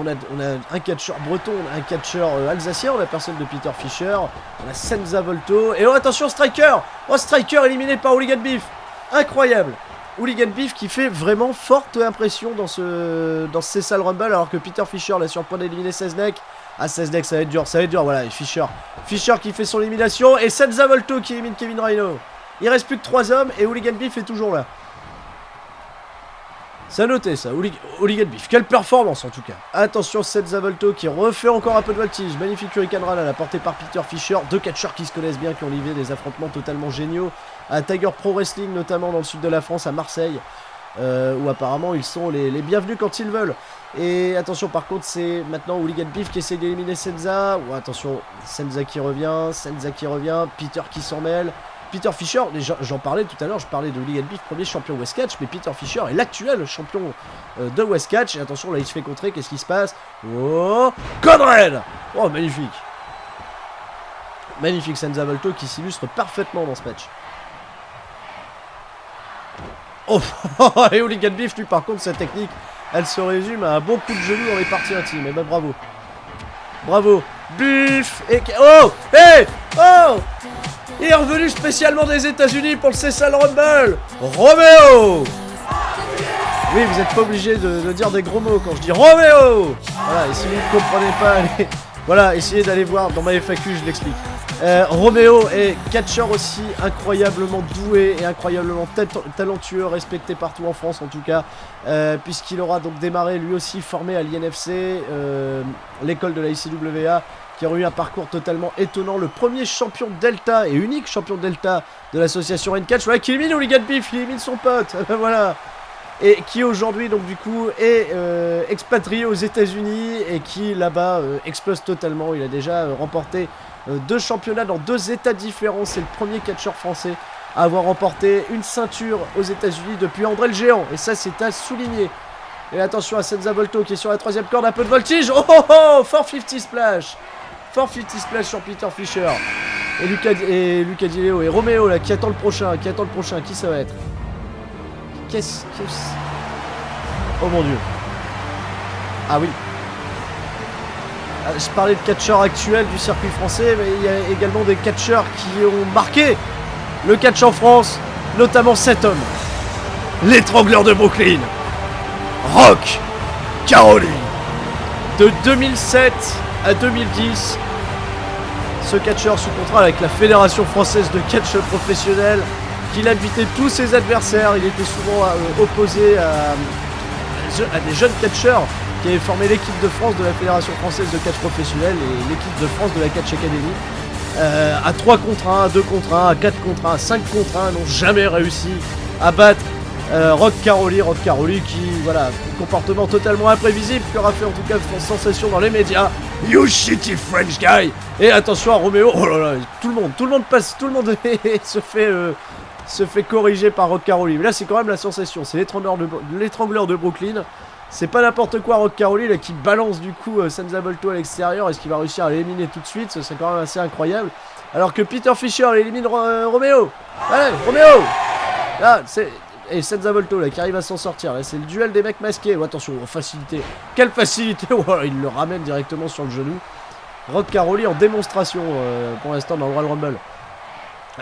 un catcheur breton, on a un catcheur alsacien, on a personne de Peter Fisher, on a Senza Volto, et oh attention Striker. Oh, Striker éliminé par Hooligan Beef. Incroyable. Hooligan Beef qui fait vraiment forte impression dans ce Cessal Rumble, alors que Peter Fisher là sur le point d'éliminer Cesneck. Ah, Cesneck, ça va être dur, voilà, et Fisher qui fait son élimination, et Senza Volto qui élimine Kevin Rhino. Il reste plus que 3 hommes, et Hooligan Beef est toujours là. C'est à noter ça, Hooligan Beef, quelle performance en tout cas. Attention, Senza Volto qui refait encore un peu de voltige, magnifique Hurricane Rana, la portée par Peter Fisher, deux catcheurs qui se connaissent bien, qui ont livré des affrontements totalement géniaux, à Tiger Pro Wrestling notamment dans le sud de la France, à Marseille. Où apparemment ils sont les bienvenus quand ils veulent. Et attention, par contre, c'est maintenant Hooligan Beef qui essaie d'éliminer Senza. Ou attention, Senza qui revient, Peter qui s'en mêle. Peter Fisher, j'en parlais tout à l'heure, je parlais de Hooligan Beef, premier champion West Catch, mais Peter Fisher est l'actuel champion de West Catch. Et attention, là il se fait contrer, qu'est-ce qui se passe? Oh, Conrad! Oh, magnifique. Magnifique Senza Volto qui s'illustre parfaitement dans ce match. Oh, et Hooligan Beef, lui, par contre, sa technique, elle se résume à un bon coup de genou dans les parties intimes. Et ben bravo. Bravo. Beef et... Oh, hey, oh, il est revenu spécialement des États-Unis pour le Cessal Rumble. Roméo. Oui, vous n'êtes pas obligé de dire des gros mots quand je dis Roméo. Voilà, et si vous ne comprenez pas, allez... Voilà, essayez d'aller voir dans ma FAQ, je l'explique. Roméo est catcheur aussi incroyablement doué et incroyablement talentueux, respecté partout en France en tout cas, puisqu'il aura donc démarré lui aussi formé à l'INFC, l'école de la ICWA, qui aurait eu un parcours totalement étonnant, le premier champion Delta et unique champion Delta de l'association N-Catch, voilà, qui élimine Hooligan Beef, il élimine son pote, voilà. Et qui aujourd'hui donc du coup est expatrié aux États-Unis et qui là-bas explose totalement. Il a déjà remporté 2 championnats dans 2 états différents. C'est le premier catcheur français à avoir remporté une ceinture aux États-Unis depuis André le Géant. Et ça, c'est à souligner. Et attention à Senza Volto qui est sur la 3ème corde, un peu de voltige. Oh oh oh, 450 splash. 450 splash sur Peter Fisher. Et Luca Di Leo et Roméo là qui attend le prochain. Qui ça va être? Qu'est-ce que... Oh mon dieu. Ah oui. Je parlais de catcheurs actuels du circuit français, mais il y a également des catcheurs qui ont marqué le catch en France, notamment cet homme. L'étrangleur de Brooklyn. Rock Caroli. De 2007 à 2010, ce catcheur sous contrat avec la Fédération Française de Catch Professionnel, qu'il habitait tous ses adversaires. Il était souvent opposé à des jeunes catcheurs qui avaient formé l'équipe de France de la Fédération Française de Catch Professionnel et l'équipe de France de la Catch Academy. À 3 contre 1, à 2 contre 1, à 4 contre 1, à 5 contre 1, n'ont jamais réussi à battre Rock Caroli qui, voilà, comportement totalement imprévisible, qui aura fait en tout cas sensation dans les médias. You shitty French guy. Et attention à Roméo, oh là là, tout le monde passe, tout le monde se fait corriger par Rock Caroli. Mais là c'est quand même la sensation, c'est l'étrangleur de Brooklyn. C'est pas n'importe quoi Rock Caroli là qui balance du coup Senza Volto à l'extérieur. Est-ce qu'il va réussir à l'éliminer tout de suite? Ce serait quand même assez incroyable. Alors que Peter Fischer élimine Roméo. Allez, Roméo. Là, c'est... Et Senza Volto là qui arrive à s'en sortir. Là c'est le duel des mecs masqués. Oh, attention, facilité. Quelle facilité. Oh, il le ramène directement sur le genou. Rock Caroli en démonstration pour l'instant dans le Royal Rumble.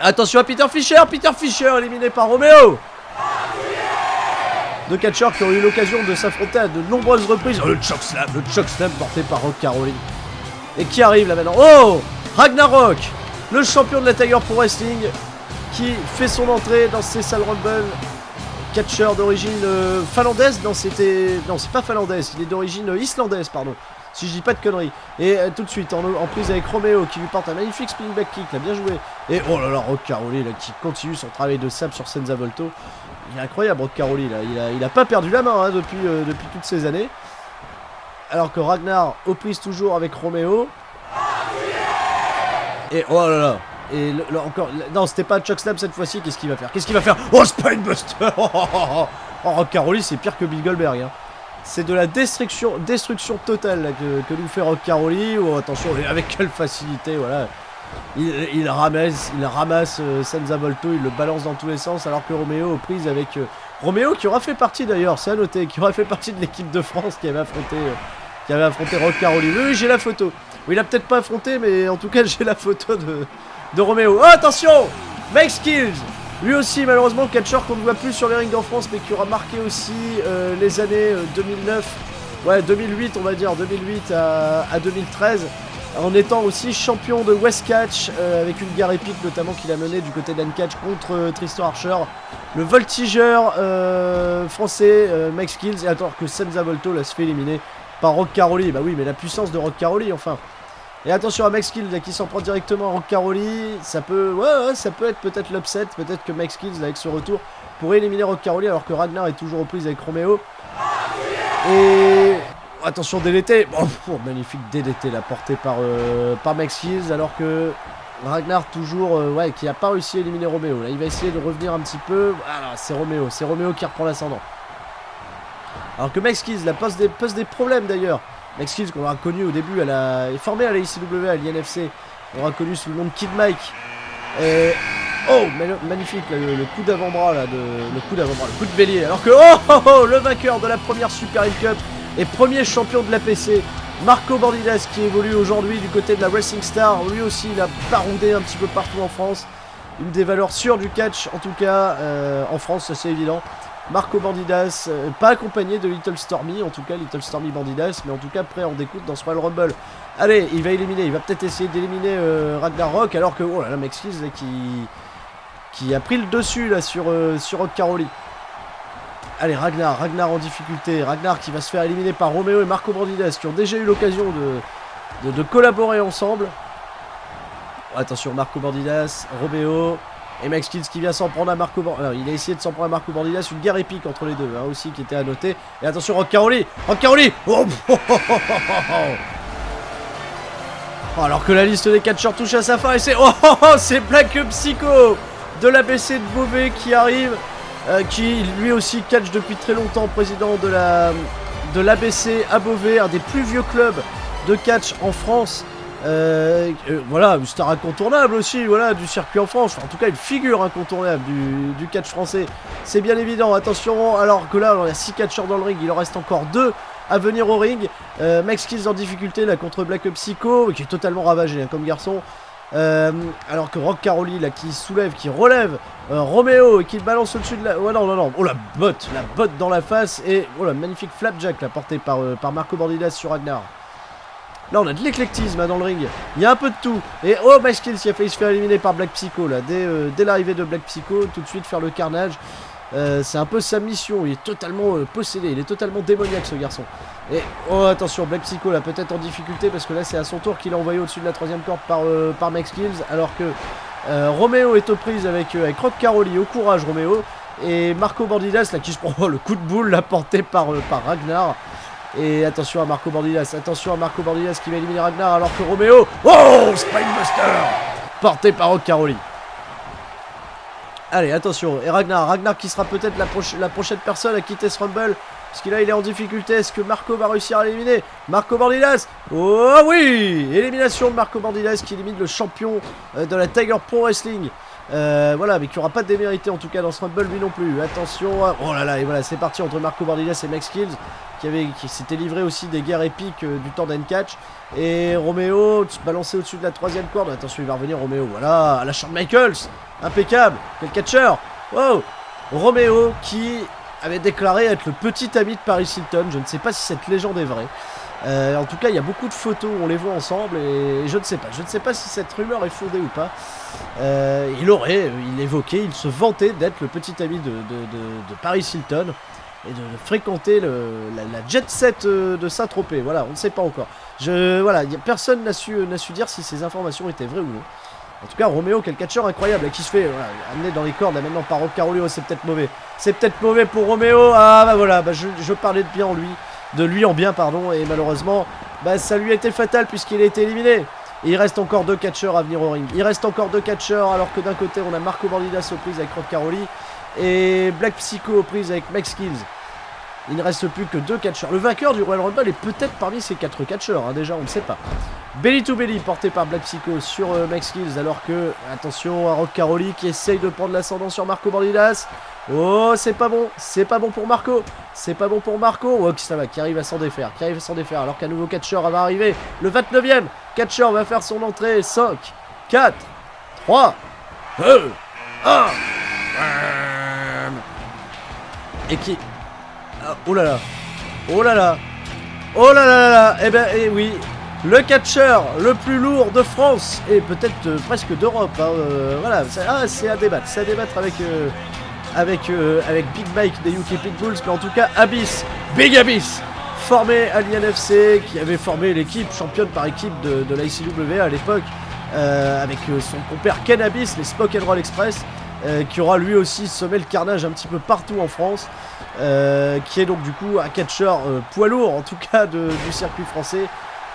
Attention à Peter Fischer. Peter Fischer éliminé par Roméo. Deux catcheurs qui ont eu l'occasion de s'affronter à de nombreuses reprises. Oh, le chokeslam porté par Rock Caroli. Et qui arrive là maintenant? Oh, Ragnarok, le champion de la Tiger Pro Wrestling, qui fait son entrée dans ces salles Rumble. Catcheur d'origine finlandaise. Non, c'est pas finlandaise, il est d'origine islandaise, pardon. Si je dis pas de conneries. Et tout de suite, en prise avec Roméo, qui lui porte un magnifique spinning back kick, là, bien joué. Et oh là là, Rock Caroli, là, qui continue son travail de sable sur Senza Volto. Il est incroyable, Rock Caroli, là. Il a pas perdu la main hein, depuis toutes ces années. Alors que Ragnar aux prises toujours avec Roméo. Et oh là là. Et encore. Non, c'était pas Chokeslam cette fois-ci. Qu'est-ce qu'il va faire? Oh, Spinebuster. Oh, Rock Caroli, c'est pire que Bill Goldberg. Hein. C'est de la destruction totale là, que nous fait Rock Caroli. Oh, attention, avec quelle facilité, voilà. Il ramasse Senza Volto, il le balance dans tous les sens, alors que Roméo aux prises avec... Roméo qui aura fait partie d'ailleurs, c'est à noter, qui aura fait partie de l'équipe de France qui avait affronté Rock Caroli. Oui, j'ai la photo. Oui, il a peut-être pas affronté, mais en tout cas, j'ai la photo de Roméo. Oh, attention, Mike Skills. Lui aussi, malheureusement, catcheur qu'on ne voit plus sur les rings en France, mais qui aura marqué aussi les années 2009, ouais, 2008, on va dire, 2008 à 2013, en étant aussi champion de West Catch, avec une guerre épique notamment qu'il a menée du côté d'Uncatch contre Tristan Archer, le voltigeur français Mike Skills, et alors que Senza Volto là, se fait éliminer par Rock Caroli. Bah oui, mais la puissance de Rock Caroli, enfin. Et attention à Max Skills là, qui s'en prend directement à Rock Caroli. Ça peut, ouais, ça peut être peut-être l'upset. Peut-être que Max Skills là, avec ce retour pourrait éliminer Rock Caroli, alors que Ragnar est toujours aux prises avec Roméo. Et attention DDT. Oh, magnifique DDT là, porté par Max Skills, alors que Ragnar toujours, ouais, qui a pas réussi à éliminer Roméo. Là, il va essayer de revenir un petit peu. Voilà, c'est Roméo qui reprend l'ascendant. Alors que Max Skills là pose des problèmes d'ailleurs. Max Skills qu'on aura connu au début, est formé à la ICW, à l'INFC. On aura connu sous le nom de Kid Mike. Et oh, magnifique là, le coup d'avant-bras là, le coup de bélier. Alors que le vainqueur de la première Super League Cup et premier champion de l'APC, Marco Bandidas, qui évolue aujourd'hui du côté de la Wrestling Star. Lui aussi, il a baroudé un petit peu partout en France. Une des valeurs sûres du catch, en tout cas en France, ça c'est évident. Marco Bandidas, pas accompagné de Little Stormy, en tout cas Little Stormy Bandidas, mais en tout cas prêt en découte dans ce Royal Rumble. Allez, il va peut-être essayer d'éliminer Ragnarok, alors que, oh là là, Max Skills qui a pris le dessus là sur Rock Caroli. Allez, Ragnar en difficulté, Ragnar qui va se faire éliminer par Roméo et Marco Bandidas, qui ont déjà eu l'occasion de collaborer ensemble. Oh, attention, Marco Bandidas, Roméo... Et Max Skills qui vient s'en prendre à Marco Bandidas. Il a essayé de s'en prendre à Marco Bandidas. Une guerre épique entre les deux, hein, aussi, qui était à noter. Et attention, Rock Caroli. Oh, alors que la liste des catcheurs touche à sa fin. Et c'est c'est Black Psycho de l'ABC de Beauvais qui arrive. Qui lui aussi catch depuis très longtemps. Président de l'ABC à Beauvais. Un des plus vieux clubs de catch en France. Voilà, une star incontournable aussi, voilà, du circuit en France, enfin, en tout cas une figure incontournable du catch français, c'est bien évident. Attention, alors que là on a 6 catcheurs dans le ring, il en reste encore 2 à venir au ring. Max Skills en difficulté là contre Black Psycho, qui est totalement ravagé hein, comme garçon. Alors que Rock Caroli là qui soulève, qui relève Roméo et qui le balance au-dessus de la... Oh non, oh la botte dans la face. Et oh la magnifique flapjack là portée par Marco Bandidas sur Ragnar. Là on a de l'éclectisme hein, dans le ring, il y a un peu de tout. Et oh, Max Skills qui a failli se faire éliminer par Black Psycho là, dès l'arrivée de Black Psycho, tout de suite faire le carnage. C'est un peu sa mission, il est totalement possédé, il est totalement démoniaque ce garçon. Et oh attention, Black Psycho là peut-être en difficulté, parce que là c'est à son tour qu'il a envoyé au-dessus de la 3ème corde par Max Skills, alors que Roméo est aux prises avec Rock Caroli. Au courage Roméo. Et Marco Bandidas là qui se prend le coup de boule là porté par Ragnar. Et attention à Marco Bandidas qui va éliminer Ragnar alors que Roméo... Oh, Spinebuster porté par Rock Caroli. Allez, attention, et Ragnar qui sera peut-être la prochaine personne à quitter ce Rumble. Parce que là, il est en difficulté. Est-ce que Marco va réussir à l'éliminer? Marco Bandidas. Oh oui, élimination de Marco Bandidas qui élimine le champion de la Tiger Pro Wrestling. Voilà, mais qui n'aura pas de démérité en tout cas dans ce Rumble, lui non plus. Attention, oh là là, et voilà, c'est parti entre Marco Bandidas et Max Kills, qui s'était livré aussi des guerres épiques du temps d'N-Catch. Et Roméo balancé au-dessus de la troisième corde. Attention, il va revenir Roméo, voilà, à la Shawn Michaels, impeccable, quel catcheur. Wow, Roméo qui avait déclaré être le petit ami de Paris Hilton. Je ne sais pas si cette légende est vraie. En tout cas, il y a beaucoup de photos où on les voit ensemble et je ne sais pas si cette rumeur est fondée ou pas. Il évoquait, il se vantait d'être le petit ami de Paris Hilton et de fréquenter la jet set de Saint-Tropez. Voilà, on ne sait pas encore. Voilà, personne n'a su dire si ces informations étaient vraies ou non. En tout cas, Roméo, quel catcheur incroyable, là, qui se fait amener dans les cordes là maintenant par Rock Caroli. C'est peut-être mauvais. C'est peut-être mauvais pour Roméo. Ah bah voilà, je parlais de lui en bien, pardon, et malheureusement, ça lui a été fatal puisqu'il a été éliminé. Et il reste encore 2 catcheurs à venir au ring. Il reste encore 2 catcheurs alors que d'un côté on a Marco Bandidas aux prises avec Rock Caroli et Black Psycho aux prises avec Max Kills. Il ne reste plus que 2 catcheurs. Le vainqueur du Royal Rumble est peut-être parmi ces 4 catcheurs, hein, déjà on ne sait pas. Belly to belly porté par Black Psycho sur Max Kills alors que, attention à Rock Caroli qui essaye de prendre l'ascendant sur Marco Bandidas. Oh, c'est pas bon pour Marco. C'est pas bon pour Marco. Oh, ça va, qui arrive à s'en défaire. Alors qu'un nouveau catcheur va arriver. Le 29e catcheur va faire son entrée. 5, 4, 3, 2, 1. Et qui... Oh là là. Oh là là. Oh là là là là. Eh oui. Le catcheur le plus lourd de France. Et peut-être presque d'Europe. Hein. Voilà. C'est à débattre. C'est à débattre avec Big Mike des UK Pitbulls, mais en tout cas Abyss, Big Abyss, formé à l'INFC, qui avait formé l'équipe championne par équipe de la ICWA à l'époque, avec son compère Ken Abyss, les Spock and Roll Express, qui aura lui aussi semé le carnage un petit peu partout en France, qui est donc du coup un catcheur poids lourd en tout cas du circuit français.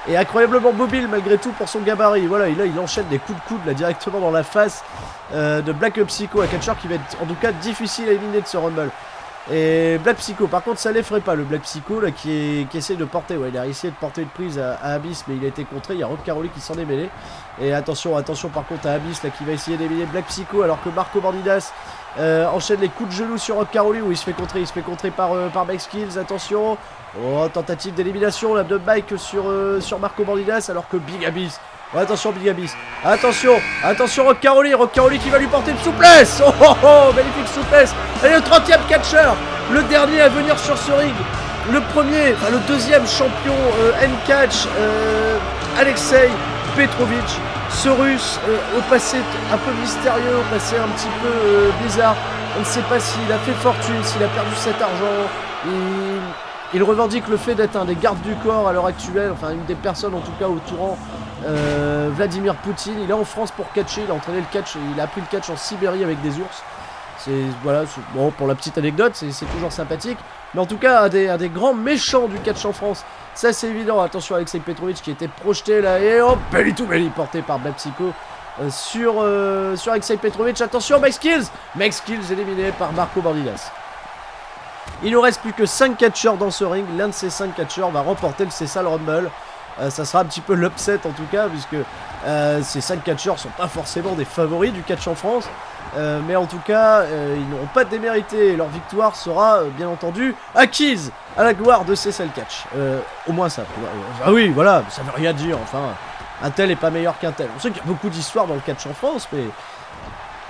Et incroyablement mobile malgré tout pour son gabarit. Voilà, il enchaîne des coups de coude là directement dans la face de Black Psycho, un catcheur qui va être en tout cas difficile à éliminer de ce Rumble. Et Black Psycho, par contre, ça l'effraie pas, le Black Psycho là qui essaie de porter. Ouais, il a essayé de porter une prise à Abyss, mais il a été contré. Il y a Rock Caroli qui s'en est mêlé. Et attention par contre à Abyss là qui va essayer d'éliminer Black Psycho alors que Marco Bandidas enchaîne les coups de genoux sur Rock Caroli où il se fait contrer par Max Kills. Attention. Oh, tentative d'élimination là de Mike sur Marco Bandidas alors que Big Abyss. Oh, attention Big Abyss. Attention Rock Caroli qui va lui porter une souplesse. Oh, magnifique souplesse. Et le 30e catcheur, le dernier à venir sur ce ring. Le deuxième champion N-Catch, Alexei Petrovic. Ce russe au passé un peu mystérieux, au passé un petit peu bizarre. On ne sait pas s'il a fait fortune, s'il a perdu cet argent. Il revendique le fait d'être un des gardes du corps à l'heure actuelle, enfin une des personnes en tout cas entourant Vladimir Poutine. Il est en France pour catcher, il a entraîné le catch, il a appris le catch en Sibérie avec des ours. Voilà, bon, pour la petite anecdote, c'est toujours sympathique. Mais en tout cas, un des grands méchants du catch en France, ça c'est évident. Attention Alexei Petrovic qui était projeté là, et oh, belly to belly porté par Black Psycho sur Alexei Petrovic. Attention Max Kills éliminé par Marco Bandidas. Il ne nous reste plus que 5 catcheurs dans ce ring. L'un de ces 5 catcheurs va remporter le Cessal Rumble. Ça sera un petit peu l'upset en tout cas, puisque ces 5 catcheurs ne sont pas forcément des favoris du catch en France. Mais en tout cas, ils n'auront pas démérité. Leur victoire sera bien entendu acquise à la gloire de Cessal Catch. Au moins ça. Ah oui, voilà, ça veut rien dire. Enfin, un tel est pas meilleur qu'un tel. On sait qu'il y a beaucoup d'histoires dans le catch en France,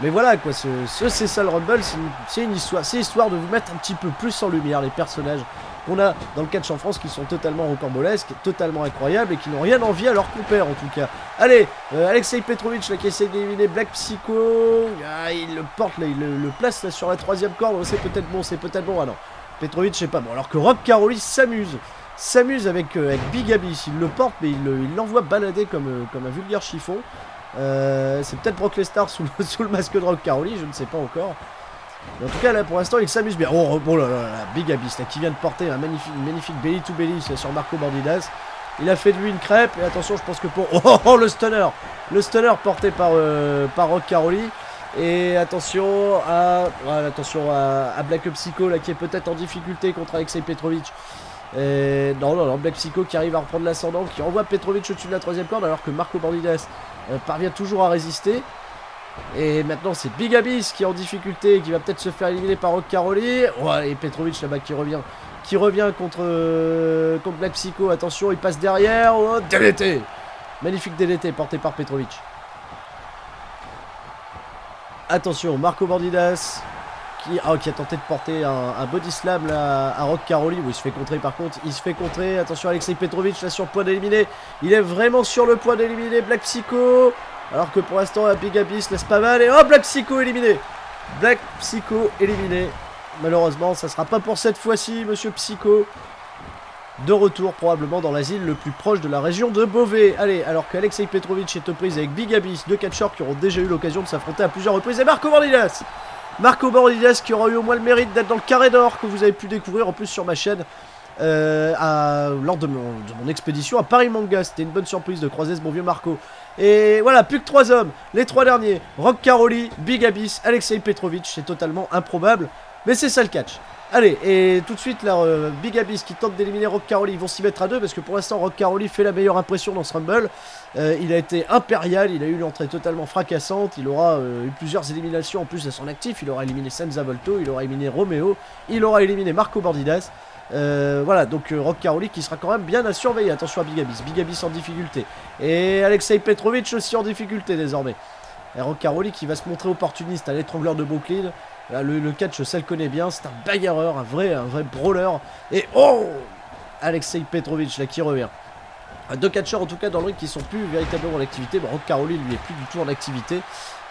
mais voilà quoi, ce Cessal Rumble, c'est une histoire. C'est histoire de vous mettre un petit peu plus en lumière les personnages qu'on a dans le catch en France qui sont totalement rocambolesques, totalement incroyables et qui n'ont rien envie à leur compère en tout cas. Allez, Alexei Petrovic là qui essaie d'éliminer Black Psycho. Il le porte là, il le place là sur la 3e corde. C'est peut-être bon, ah non. Petrovic c'est pas bon. Alors que Rock Caroli s'amuse avec Big Abyss. Il le porte mais il l'envoie balader comme un vulgaire chiffon. C'est peut-être Brock Lesnar sous le masque de Rock Caroli, je ne sais pas encore. Mais en tout cas, là, pour l'instant, il s'amuse bien. Oh là là là, Big Abyss, là, qui vient de porter un magnifique belly to belly sur Marco Bandidas. Il a fait de lui une crêpe. Et attention, je pense que pour... Oh, le stunner. Le stunner porté par Rock Caroli. Et attention à Black Psycho, là, qui est peut-être en difficulté contre Alexei Petrovic. Non, Black Psycho qui arrive à reprendre l'ascendant, qui envoie Petrovic au-dessus de la troisième corde, alors que Marco Bandidas parvient toujours à résister. Et maintenant c'est Big Abyss qui est en difficulté, qui va peut-être se faire éliminer par Rock Caroli. Ouais, et Petrovic là-bas qui revient contre Black Psycho. Attention, il passe derrière. Oh, DDT. Magnifique DDT porté par Petrovic. Attention, Marco Bandidas qui a tenté de porter un body slam là, à Rock Caroli. Oui, il se fait contrer par contre. Il se fait contrer. Attention, Alexei Petrovic là sur le point d'éliminer. Il est vraiment sur le point d'éliminer Black Psycho. Alors que pour l'instant, Big Abyss laisse pas mal. Et oh, Black Psycho éliminé. Black Psycho éliminé. Malheureusement, ça sera pas pour cette fois-ci, Monsieur Psycho. De retour probablement dans l'asile le plus proche de la région de Beauvais. Allez, alors qu'Alexei Petrovic est aux prises avec Big Abyss, deux catcheurs qui auront déjà eu l'occasion de s'affronter à plusieurs reprises. Et Marco Bandidas. Marco Bandidas qui aura eu au moins le mérite d'être dans le carré d'or que vous avez pu découvrir en plus sur ma chaîne lors de mon expédition à Paris Manga. C'était une bonne surprise de croiser ce bon vieux Marco. Et voilà, plus que 3 hommes, les 3 derniers, Rock Caroli, Big Abyss, Alexei Petrovic. C'est totalement improbable, mais c'est ça le catch. Allez, et tout de suite là, Big Abyss qui tente d'éliminer Rock Caroli. Ils vont s'y mettre à deux parce que pour l'instant Rock Caroli fait la meilleure impression dans ce Rumble. Il a été impérial, il a eu une entrée totalement fracassante. Il aura eu plusieurs éliminations en plus à son actif. Il aura éliminé Senza Volto, il aura éliminé Romeo, il aura éliminé Marco Bandidas. Voilà, donc Rock Caroli qui sera quand même bien à surveiller. Attention à Big Abyss en difficulté. Et Alexei Petrovic aussi en difficulté désormais. Et Rock Caroli qui va se montrer opportuniste à l'étrangleur de Brooklyn. Là, le catch, ça le connaît bien, c'est un bagarreur, un vrai brawler. Et oh, Alexei Petrovic là qui revient. Deux catcheurs en tout cas dans le ring qui sont plus véritablement en activité. Bon, Rock Caroli lui est plus du tout en activité.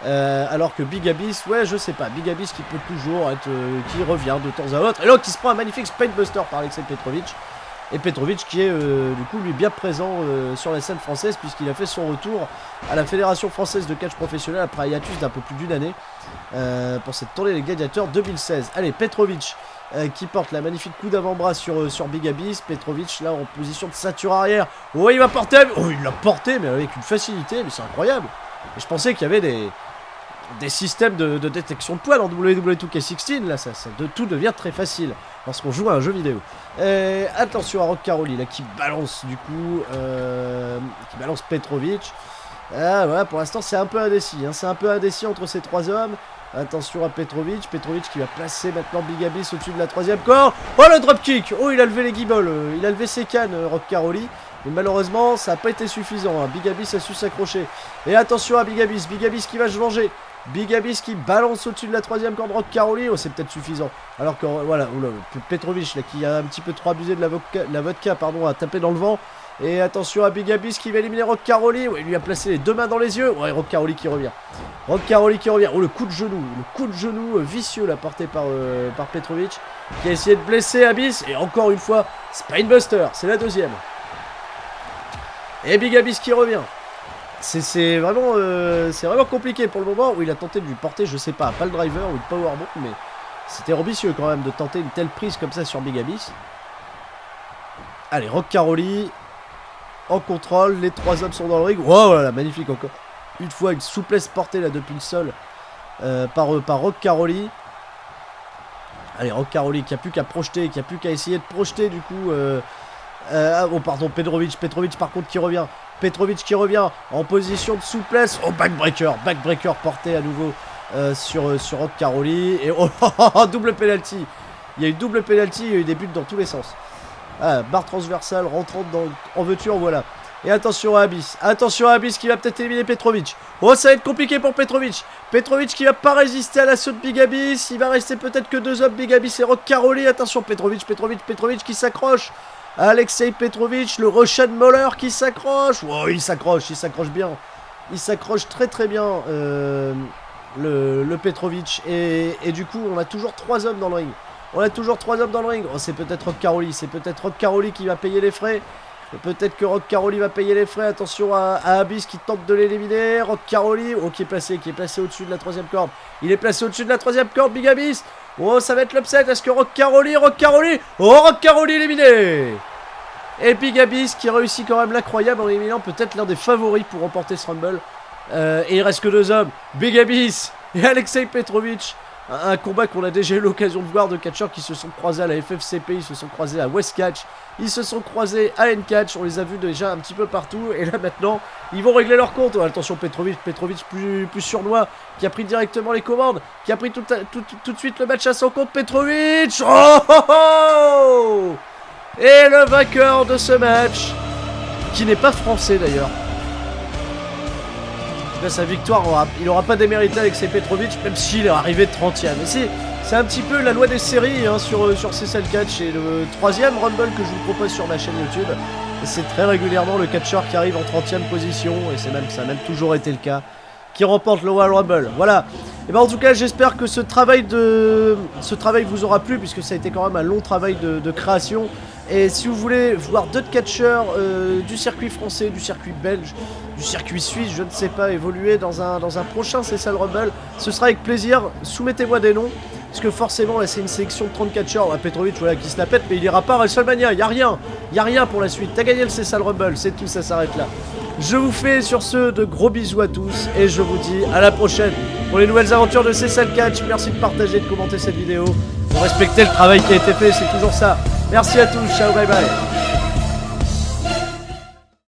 Alors que Big Abyss, ouais, je sais pas. Big Abyss qui peut toujours être, qui revient de temps à autre. Et là, qui se prend un magnifique Spinebuster par Alexei Petrovic. Et Petrovic qui est du coup lui bien présent sur la scène française puisqu'il a fait son retour à la Fédération Française de Catch Professionnel après un hiatus d'un peu plus d'une année pour cette tournée des Gladiateurs 2016. Allez, Petrovic qui porte la magnifique coup d'avant-bras sur Big Abyss. Petrovic là en position de ceinture arrière. Oh, il va porter. Oh, il l'a porté mais avec une facilité, mais c'est incroyable. Et je pensais qu'il y avait des systèmes de détection de poids dans WWE 2K16. Là, tout devient très facile lorsqu'on joue à un jeu vidéo. Attention à Rock Caroli là qui balance du coup, qui balance Petrovic. Ah, voilà, pour l'instant c'est un peu indécis, hein, c'est un peu indécis entre ces 3 hommes. Attention à Petrovic qui va placer maintenant Big Abyss au-dessus de la troisième corde. Oh, le dropkick. Oh, il a levé les guibolles, il a levé ses cannes, Rock Caroli. Mais malheureusement ça n'a pas été suffisant, hein. Big Abyss a su s'accrocher. Et attention à Big Abyss qui va se venger. Big Abyss qui balance au-dessus de la troisième corde Rock Caroli. Oh, c'est peut-être suffisant. Alors que voilà, Petrovic là, qui a un petit peu trop abusé de la vodka, pardon, a tapé dans le vent. Et attention à Big Abyss qui va éliminer Rock Caroli. Ouais, il lui a placé les 2 mains dans les yeux. Ouais, Rock Caroli qui revient. Oh, le coup de genou vicieux là porté par Petrovic qui a essayé de blesser Abyss. Et encore une fois, Spinebuster, c'est la deuxième. Et Big Abyss qui revient. C'est vraiment compliqué pour le moment où il a tenté de lui porter, je sais pas le driver ou le powerbomb, mais c'était ambitieux quand même de tenter une telle prise comme ça sur Big Abyss. Allez, Rock Caroli en contrôle, les 3 hommes sont dans le ring. Wow, voilà, magnifique encore. Une fois une souplesse portée là depuis le sol par Rock Caroli. Allez, Rock Caroli qui a plus qu'à projeter, qui a plus qu'à essayer de projeter du coup. Oh pardon, Petrovic par contre qui revient. Petrovic qui revient en position de souplesse. Oh, backbreaker porté à nouveau sur Rock Caroli. Et oh, double penalty. Il y a eu double penalty, il y a eu des buts dans tous les sens. Ah, barre transversale rentrante en veux-tu en voilà. Et attention à Abyss qui va peut-être éliminer Petrovic. Oh, ça va être compliqué pour Petrovic qui va pas résister à l'assaut de Big Abyss. Il va rester peut-être que 2 hommes, Big Abyss et Rock Caroli. Attention, Petrovic qui s'accroche. Alexei Petrovic, le Russian Mauler qui s'accroche. Oh, il s'accroche bien. Il s'accroche très bien, le Petrovic. Et du coup, on a toujours 3 hommes dans le ring. Oh, c'est peut-être Rock Caroli qui va payer les frais. Peut-être que Rock Caroli va payer les frais. Attention à Abyss qui tente de l'éliminer. Rock Caroli, oh, qui est placé au-dessus de la troisième corde. Il est placé au-dessus de la troisième corde, Big Abyss. Oh, ça va être l'upset. Est-ce que Rock Caroli, oh, Rock Caroli éliminé. Et Big Abyss qui réussit quand même l'incroyable en éliminant peut-être l'un des favoris pour remporter ce Rumble. Et il reste que 2 hommes, Big Abyss et Alexei Petrovic. Un combat qu'on a déjà eu l'occasion de voir, de catcheurs qui se sont croisés à la FFCP, ils se sont croisés à West Catch, ils se sont croisés à N-Catch, on les a vus déjà un petit peu partout, et là maintenant, ils vont régler leur compte. Oh, attention Petrovic plus surnois, qui a pris directement les commandes, qui a pris tout de suite le match à son compte, Petrovic. Oh, oh, oh. Et le vainqueur de ce match, qui n'est pas français d'ailleurs. Là, sa victoire, il n'aura pas démérité avec Alexei Petrovic, même s'il est arrivé de 30e. Mais c'est un petit peu la loi des séries hein, sur CSL Catch. Et le 3e Rumble que je vous propose sur ma chaîne YouTube, c'est très régulièrement le catcheur qui arrive en 30e position, et ça a même toujours été le cas, qui remporte le Royal Rumble. Voilà. Et ben en tout cas, j'espère que ce travail vous aura plu, puisque ça a été quand même un long travail de création. Et si vous voulez voir d'autres catcheurs du circuit français, du circuit belge, du circuit suisse, je ne sais pas, évoluer dans un prochain CSL Rumble, ce sera avec plaisir. Soumettez-moi des noms, parce que forcément là c'est une sélection de 30 catcheurs. Petrovic voilà qui se la pète, mais il ira pas à WrestleMania, y a rien pour la suite. T'as gagné le CSL Rumble, c'est tout, ça s'arrête là. Je vous fais sur ce de gros bisous à tous, et je vous dis à la prochaine pour les nouvelles aventures de CSL Catch. Merci de partager, de commenter cette vidéo, de respecter le travail qui a été fait, c'est toujours ça. Merci à tous, ciao, bye bye.